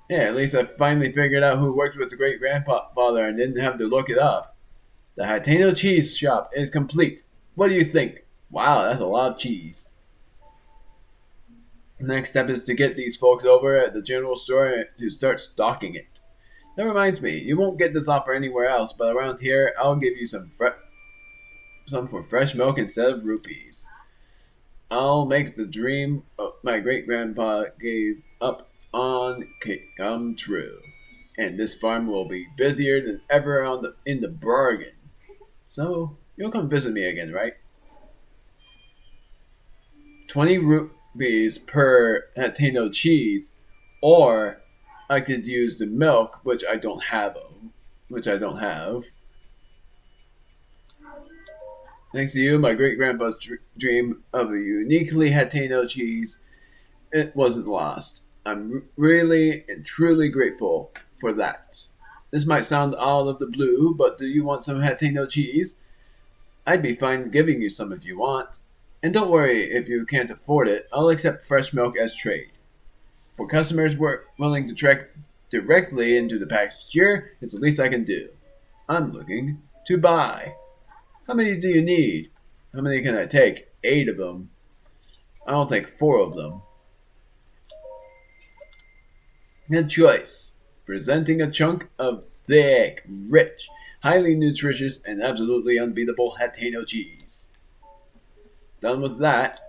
Yeah, at least I finally figured out who worked with the great grandfather and didn't have to look it up. The Hateno cheese shop is complete. What do you think? Wow, that's a lot of cheese. The next step is to get these folks over at the general store to start stocking it. That reminds me, you won't get this offer anywhere else, but around here, I'll give you some for fresh milk instead of rupees. I'll make the dream my great-grandpa gave up on come true. And this farm will be busier than ever in the bargain. So, you'll come visit me again, right? 20 rupees per Hateno cheese, or I could use the milk, which I don't have. Thanks to you, my great-grandpa's dream of a uniquely Hateno cheese, it wasn't lost. I'm really and truly grateful for that. This might sound out of the blue, but do you want some Hateno cheese? I'd be fine giving you some if you want. And don't worry if you can't afford it, I'll accept fresh milk as trade. For customers willing to trek directly into the pasture, it's the least I can do. I'm looking to buy. How many do you need? How many can I take? 8 of them. I'll take 4 of them. Good choice. Presenting a chunk of thick, rich, highly nutritious, and absolutely unbeatable Hateno cheese. Done with that.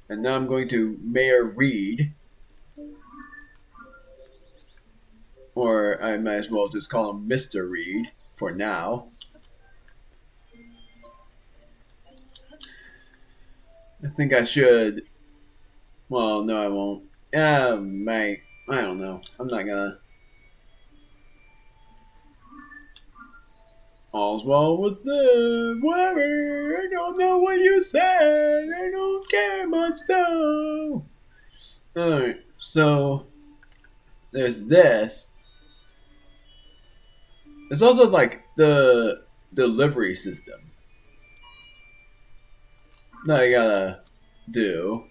And now I'm going to Mayor Reed. Or I might as well just call him Mr. Reed for now. I think I should. Well, no, I won't. Yeah, mate. I don't know. I'm not gonna. All's well with them. Whatever. I don't know what you said. I don't care much though. Alright, so there's this. There's also like the delivery system that I gotta do.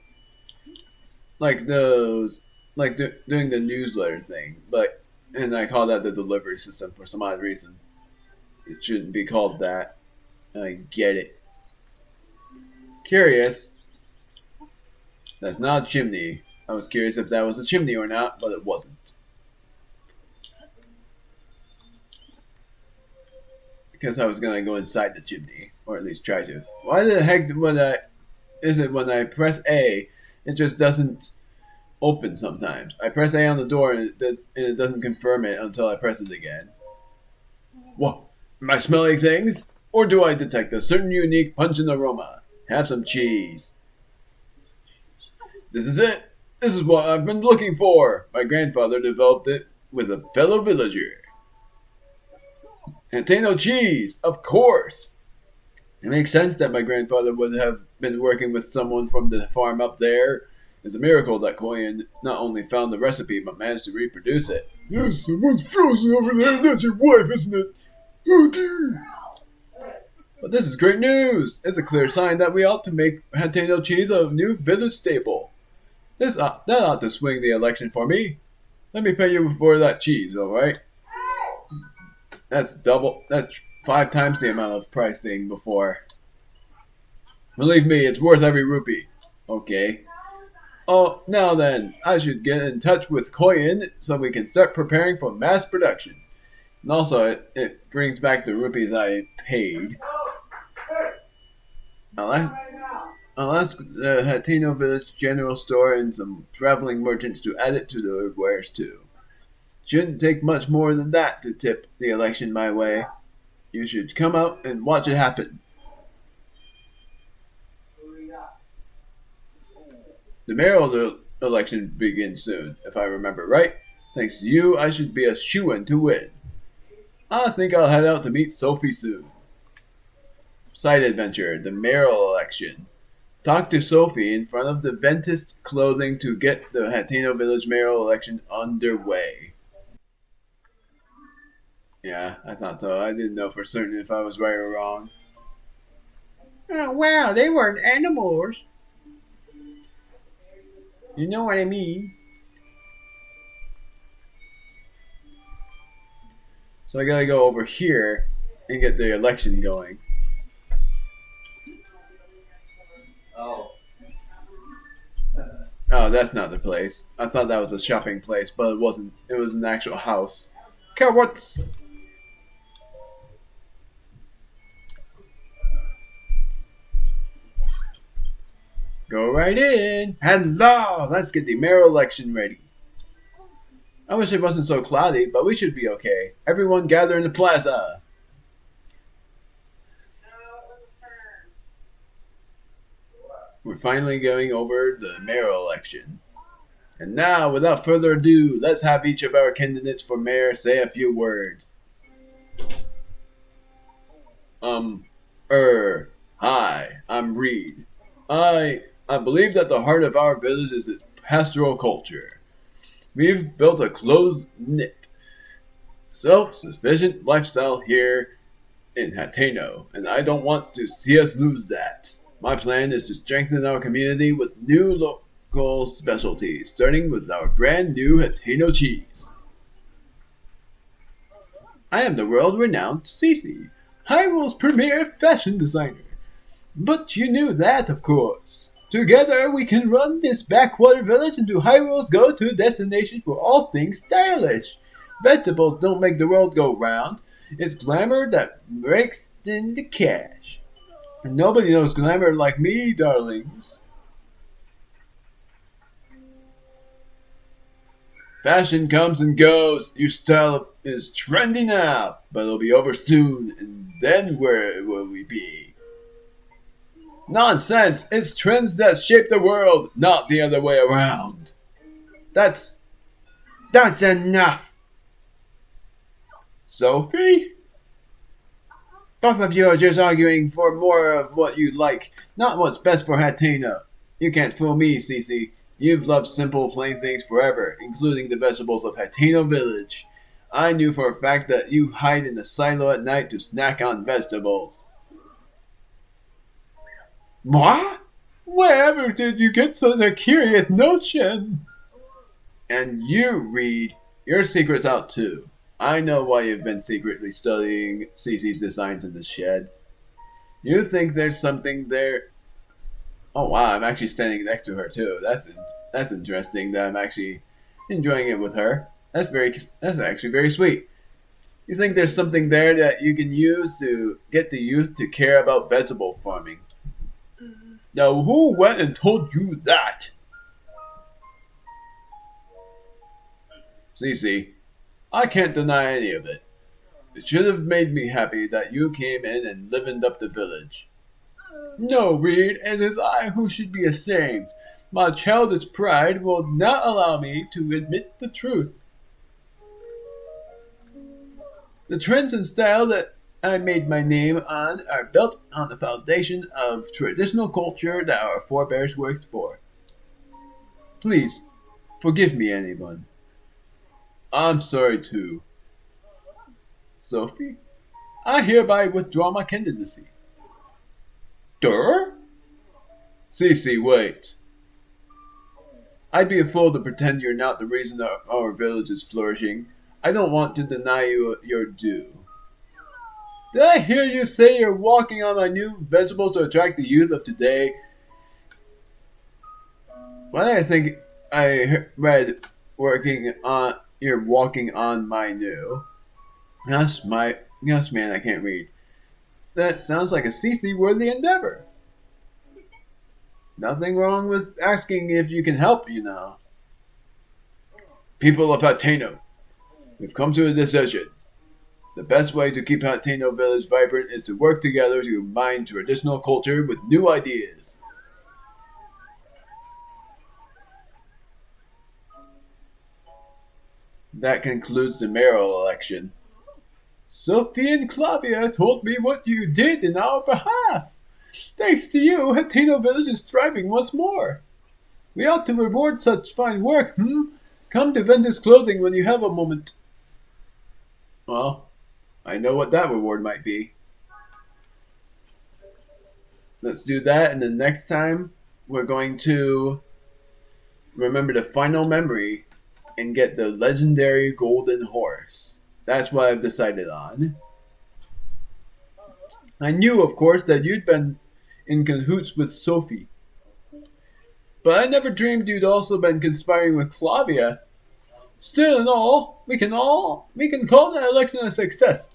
Like those, like doing the newsletter thing, and I call that the delivery system for some odd reason. It shouldn't be called that. I get it. Curious. That's not a chimney. I was curious if that was a chimney or not, but it wasn't. Because I was gonna go inside the chimney, or at least try to. Why the heck when I press A, it just doesn't open sometimes? I press A on the door and it doesn't confirm it until I press it again. Whoa. Am I smelling things? Or do I detect a certain unique pungent aroma? Have some cheese. This is it. This is what I've been looking for. My grandfather developed it with a fellow villager. Hateno cheese, of course. It makes sense that my grandfather would have been working with someone from the farm up there. It's a miracle that Koyan not only found the recipe, but managed to reproduce it. Yes, someone's frozen over there. That's your wife, isn't it? Oh dear. But this is great news. It's a clear sign that we ought to make Hateno cheese a new village staple. That ought to swing the election for me. Let me pay you for that cheese, alright? That's 5 times the amount of pricing before. Believe me, it's worth every rupee. Okay. Oh, now then, I should get in touch with Koyan so we can start preparing for mass production. And also, it brings back the rupees I paid. I'll ask the Hateno Village General Store and some traveling merchants to add it to their wares too. Shouldn't take much more than that to tip the election my way. You should come out and watch it happen. The mayoral election begins soon, if I remember right. Thanks to you, I should be a shoo-in to win. I think I'll head out to meet Sophie soon. Side adventure, the mayoral election. Talk to Sophie in front of the Ventus clothing to get the Hateno Village mayoral election underway. Yeah, I thought so. I didn't know for certain if I was right or wrong. Oh, wow, they weren't animals. You know what I mean? So I gotta go over here and get the election going. Oh, that's not the place. I thought that was a shopping place, but it wasn't. It was an actual house. Carrots! Go right in. Hello! Let's get the mayoral election ready. I wish it wasn't so cloudy, but we should be okay. Everyone gather in the plaza. We're finally going over the mayoral election. And now, without further ado, let's have each of our candidates for mayor say a few words. Hi, I'm Reed. I believe that the heart of our village is its pastoral culture. We've built a close-knit, self-sufficient lifestyle here in Hateno, and I don't want to see us lose that. My plan is to strengthen our community with new local specialties, starting with our brand new Hateno cheese. I am the world-renowned Cece, Hyrule's premier fashion designer. But you knew that, of course. Together we can run this backwater village into Hyrule's go-to destination for all things stylish. Vegetables don't make the world go round. It's glamour that breaks into cash. And nobody knows glamour like me, darlings. Fashion comes and goes. Your style is trendy now, but it'll be over soon, and then where will we be? Nonsense! It's trends that shape the world, not the other way around. That's enough! Sophie? Both of you are just arguing for more of what you like, not what's best for Hateno. You can't fool me, Cece. You've loved simple, plain things forever, including the vegetables of Hateno Village. I knew for a fact that you hide in a silo at night to snack on vegetables. What? Wherever did you get such a curious notion? And you, Reed, your secret's out too. I know why you've been secretly studying Cece's designs in the shed. You think there's something there? Oh wow, I'm actually standing next to her too. That's interesting that I'm actually enjoying it with her. That's actually very sweet. You think there's something there that you can use to get the youth to care about vegetable farming? Now who went and told you that? Cece, I can't deny any of it. It should have made me happy that you came in and livened up the village. No, Reed, it is I who should be ashamed. My childish pride will not allow me to admit the truth. The trends and style that I made my name on are built on the foundation of traditional culture that our forebears worked for. Please, forgive me, anyone. I'm sorry too. Sophie, I hereby withdraw my candidacy. Durr? Cece, wait. I'd be a fool to pretend you're not the reason our village is flourishing. I don't want to deny you your due. Did I hear you say you're walking on my new vegetables to attract the youth of today? Why did I think I read you're walking on my new? Gosh, man, I can't read. That sounds like a CC worthy endeavor. Nothing wrong with asking if you can help, you know. People of Hateno, we've come to a decision. The best way to keep Hateno Village vibrant is to work together to combine traditional culture with new ideas. That concludes the mayoral election. Sophie and Clavia told me what you did in our behalf. Thanks to you, Hateno Village is thriving once more. We ought to reward such fine work, Come to Ventus Clothing when you have a moment. Well, I know what that reward might be. Let's do that, and then next time we're going to remember the final memory and get the legendary golden horse. That's what I've decided on. I knew, of course, that you'd been in cahoots with Sophie. But I never dreamed you'd also been conspiring with Clavia. Still in all, we can call that election a success.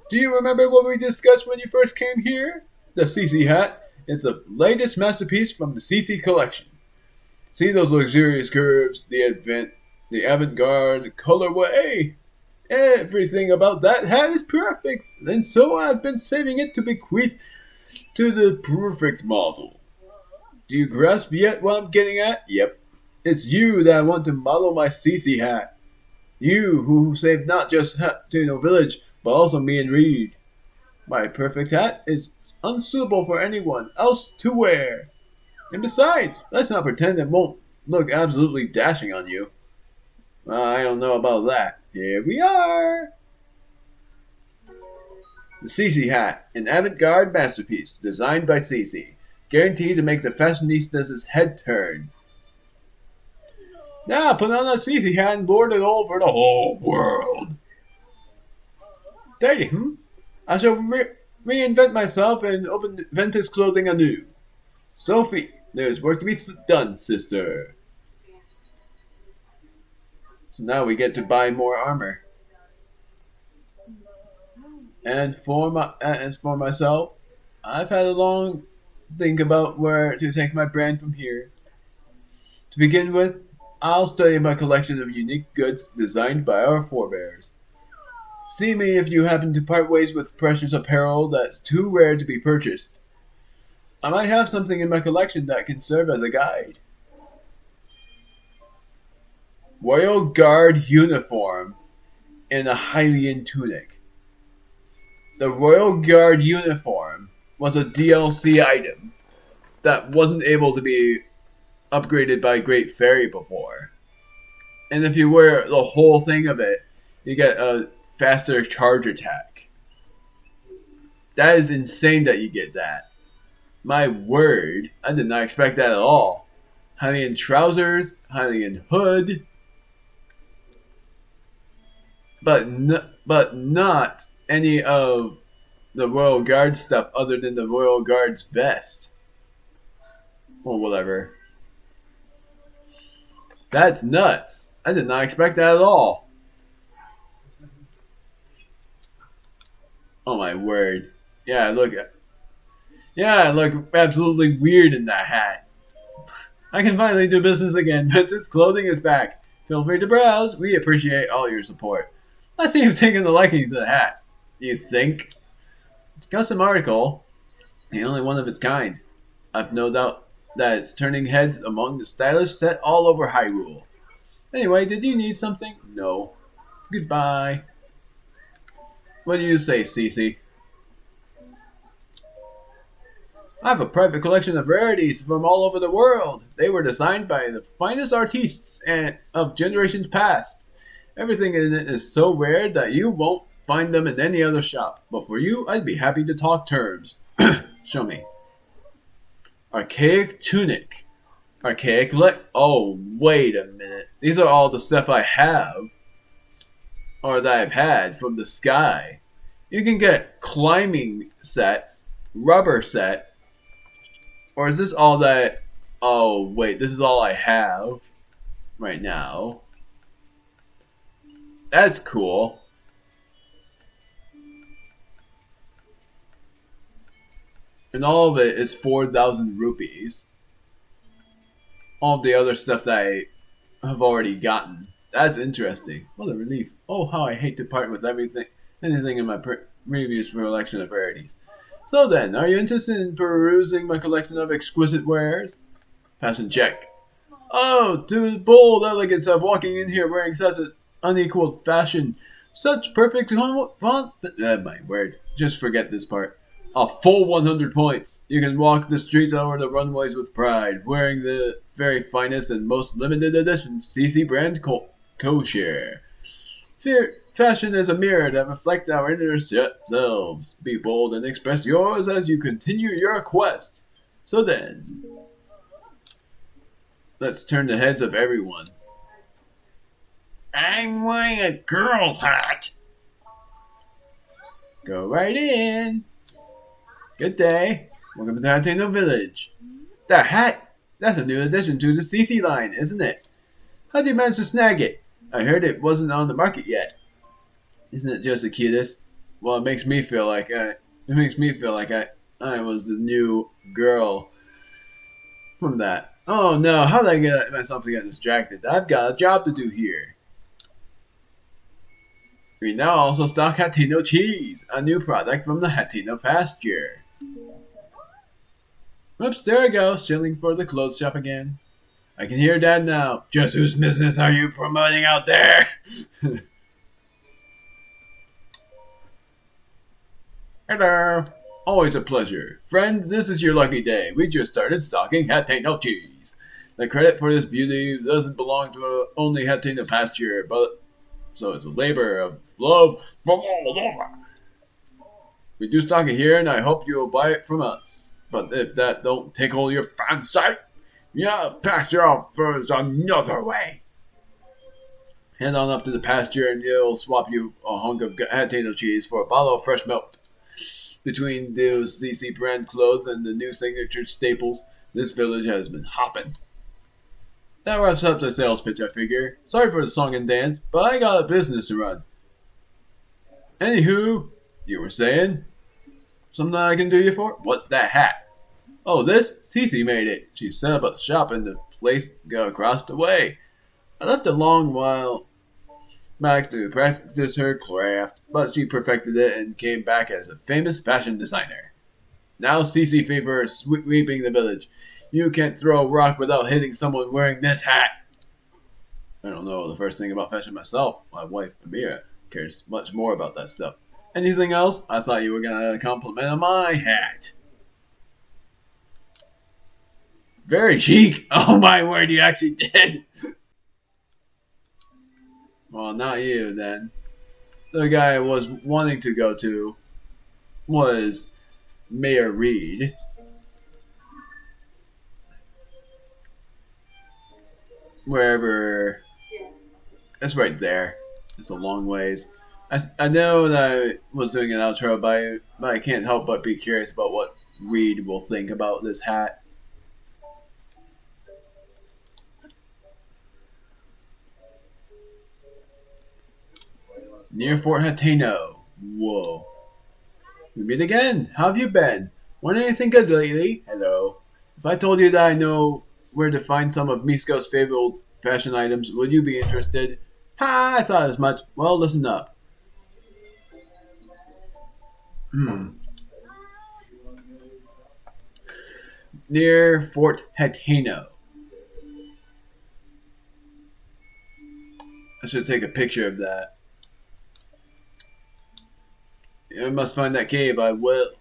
Do you remember what we discussed when you first came here? The CC hat. It's the latest masterpiece from the CC collection. See those luxurious curves, the avant-garde colorway. Everything about that hat is perfect, and so I've been saving it to bequeath to the perfect model. Do you grasp yet what I'm getting at? Yep. It's you that I want to model my CC hat. You who saved not just Hateno Village, but also me and Reed. My perfect hat is unsuitable for anyone else to wear. And besides, let's not pretend it won't look absolutely dashing on you. I don't know about that. Here we are! The CC hat, an avant-garde masterpiece designed by CC, guaranteed to make the fashionistas' head turn. Now put on a CC hat and lord it over the whole world. Daddy, I shall reinvent myself and open Ventus Clothing anew. Sophie, there's work to be done, sister. So now we get to buy more armor. And as for myself, I've had a long think about where to take my brand from here. To begin with, I'll study my collection of unique goods designed by our forebears. See me if you happen to part ways with precious apparel that's too rare to be purchased. I might have something in my collection that can serve as a guide. Royal Guard uniform and a Hylian tunic. The Royal Guard uniform was a DLC item that wasn't able to be upgraded by Great Fairy before. And if you wear the whole thing of it, you get a faster charge attack. That is insane that you get that. My word, I did not expect that at all. Hylian trousers, Hylian hood, but not any of the Royal Guard stuff other than the Royal Guard's vest. Or whatever. That's nuts. I did not expect that at all. Oh my word. Yeah, I look absolutely weird in that hat. I can finally do business again. Ventus Clothing is back. Feel free to browse. We appreciate all your support. I see you've taken a liking to the hat. You think? It's a custom article, the only one of its kind. I've no doubt that it's turning heads among the stylish set all over Hyrule. Anyway, did you need something? No. Goodbye. What do you say, Cece? I have a private collection of rarities from all over the world. They were designed by the finest artistes of generations past. Everything in it is so rare that you won't find them in any other shop. But for you, I'd be happy to talk terms. Show me. Archaic tunic. Archaic oh, wait a minute. These are all the stuff I have. Or that I've had from the sky. You can get climbing sets. Rubber set. Or is this all that... Oh, wait. This is all I have. Right now. That's cool. And all of it is 4,000 rupees. All of the other stuff that I have already gotten. That's interesting. What a relief. Oh, how I hate to part with anything in my previous collection of rarities. So then, are you interested in perusing my collection of exquisite wares? Fashion check. Oh, to the bold elegance of walking in here wearing such an unequaled fashion. Such perfect my word. Just forget this part. A full 100 points. You can walk the streets over the runways with pride, wearing the very finest and most limited edition CC brand kosher. Fashion is a mirror that reflects our inner selves. Be bold and express yours as you continue your quest. So then, let's turn the heads of everyone. I'm wearing a girl's hat. Go right in. Good day. Welcome to Hateno Village. That hat! That's a new addition to the CC line, isn't it? How did you manage to snag it? I heard it wasn't on the market yet. Isn't it just the cutest? Well, it makes me feel like I was the new girl from that. Oh no, how did I get myself to get distracted? I've got a job to do here. We now also stock Hateno cheese, a new product from the Hateno pasture. Oops, there I go, shilling for the clothes shop again. I can hear Dad now. Just whose business are you promoting out there? Hello. Always a pleasure. Friends, this is your lucky day. We just started stocking Hateno cheese. The credit for this beauty doesn't belong to only Hateno pasture, but so it's a labor of love from all over. We do stock it here, and I hope you'll buy it from us. But if that don't tickle your fancy, pasture offers another way. Head on up to the pasture, and you'll swap you a hunk of Hateno cheese for a bottle of fresh milk. Between those CC brand clothes and the new signature staples, this village has been hopping. That wraps up the sales pitch, I figure. Sorry for the song and dance, but I got a business to run. Anywho, you were saying? Something I can do you for? What's that hat? Oh, this? Cece made it. She set up a shop in the place across the way. I left a long while back to practice her craft, but she perfected it and came back as a famous fashion designer. Now Cece Fever is sweeping the village. You can't throw a rock without hitting someone wearing this hat. I don't know the first thing about fashion myself. My wife, Amira, cares much more about that stuff. Anything else? I thought you were going to compliment on my hat. Very chic. Oh my word, you actually did. Well, not you then. The guy I was wanting to go to was Mayor Reed. Wherever. It's right there. It's a long ways. I know that I was doing an outro, but I can't help but be curious about what Reed will think about this hat. Near Fort Hateno. Whoa. We meet again. How have you been? Want anything good lately? Hello. If I told you that I know where to find some of Misko's favorite fashion items, would you be interested? Ha! I thought as much. Well, listen up. Near Fort Hateno. I should take a picture of that. I must find that cave. I will.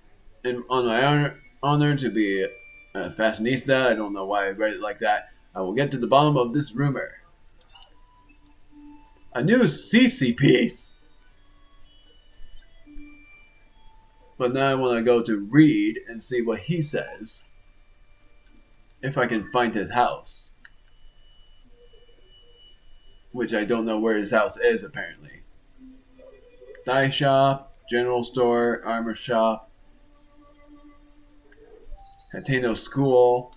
And on my honor to be a fashionista, I don't know why I read it like that. I will get to the bottom of this rumor. A new CC piece! But now I want to go to Reed and see what he says. If I can find his house. Which I don't know where his house is, apparently. Dye shop. General store, armor shop, Hateno school.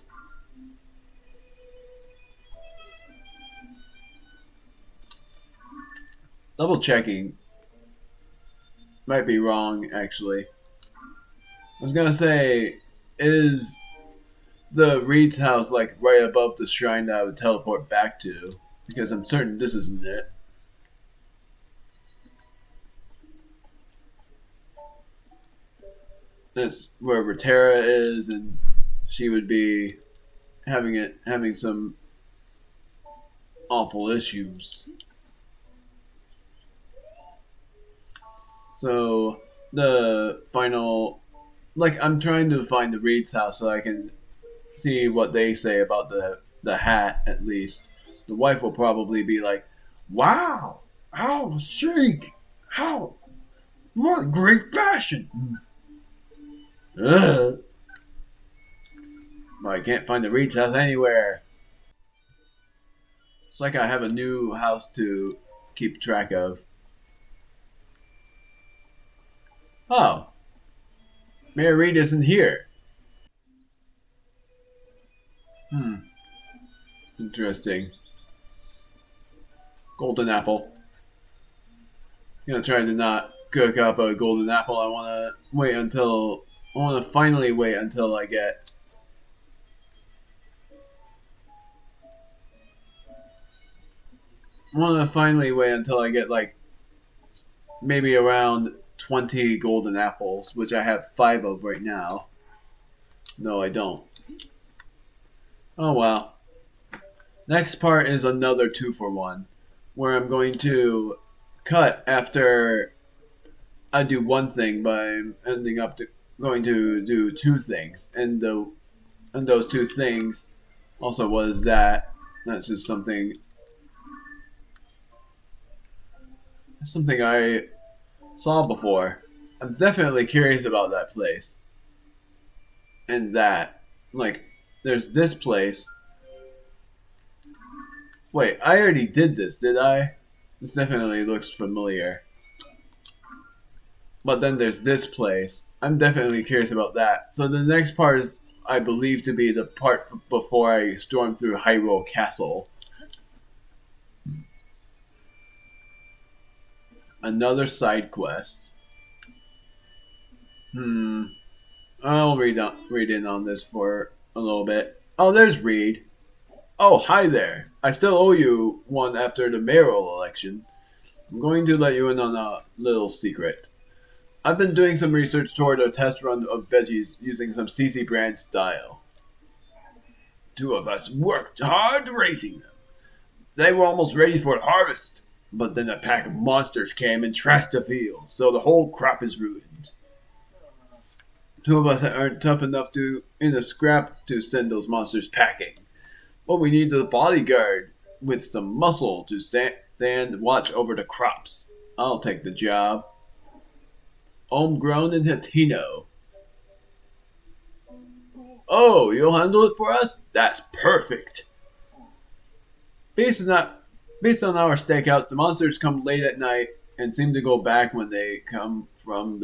Double checking. Might be wrong, actually. I was gonna say is the Reed's house like right above the shrine that I would teleport back to? Because I'm certain this isn't it. That's where Rotera is, and she would be having some awful issues. So the final, like, I'm trying to find the Reed's house so I can see what they say about the hat at least. The wife will probably be like, "Wow, how chic! How what great fashion!" Ugh. Well, I can't find the Reed's house anywhere. It's like I have a new house to keep track of. Oh, Mayor Reed isn't here. Interesting. Golden apple. I'm gonna try to not cook up a golden apple. I wanna finally wait until I get. I wanna finally wait until I get like maybe around 20 golden apples, which I have 5 of right now. No, I don't. Oh well. Next part is another 2-for-1, where I'm going to cut after I do one thing, but I'm ending up going to do 2 things, and those 2 things also was that. That's just something I saw before. I'm definitely curious about that place, and that like there's this place. Wait, I already did this, did I? This definitely looks familiar. But then there's this place. I'm definitely curious about that. So the next part is, I believe, to be the part before I storm through Hyrule Castle. Another side quest. I'll read in on this for a little bit. Oh, there's Reed. Oh, hi there. I still owe you one after the mayoral election. I'm going to let you in on a little secret. I've been doing some research toward a test run of veggies using some CC brand style. 2 of us worked hard raising them. They were almost ready for harvest, but then a pack of monsters came and trashed the field, so the whole crop is ruined. 2 of us aren't tough enough in a scrap to send those monsters packing. What we need is a bodyguard with some muscle to stand and watch over the crops. I'll take the job. Homegrown in Hatino. Oh, you'll handle it for us? That's perfect. Based on our stakeouts, the monsters come late at night and seem to go back when they come from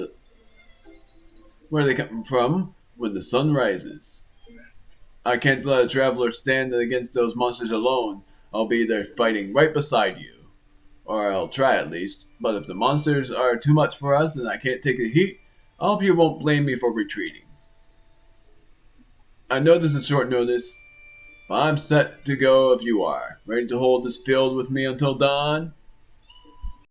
where they come from when the sun rises. I can't let a traveler stand against those monsters alone. I'll be there fighting right beside you. Or I'll try at least. But if the monsters are too much for us and I can't take the heat, I hope you won't blame me for retreating. I know this is short notice, but I'm set to go if you are. Ready to hold this field with me until dawn?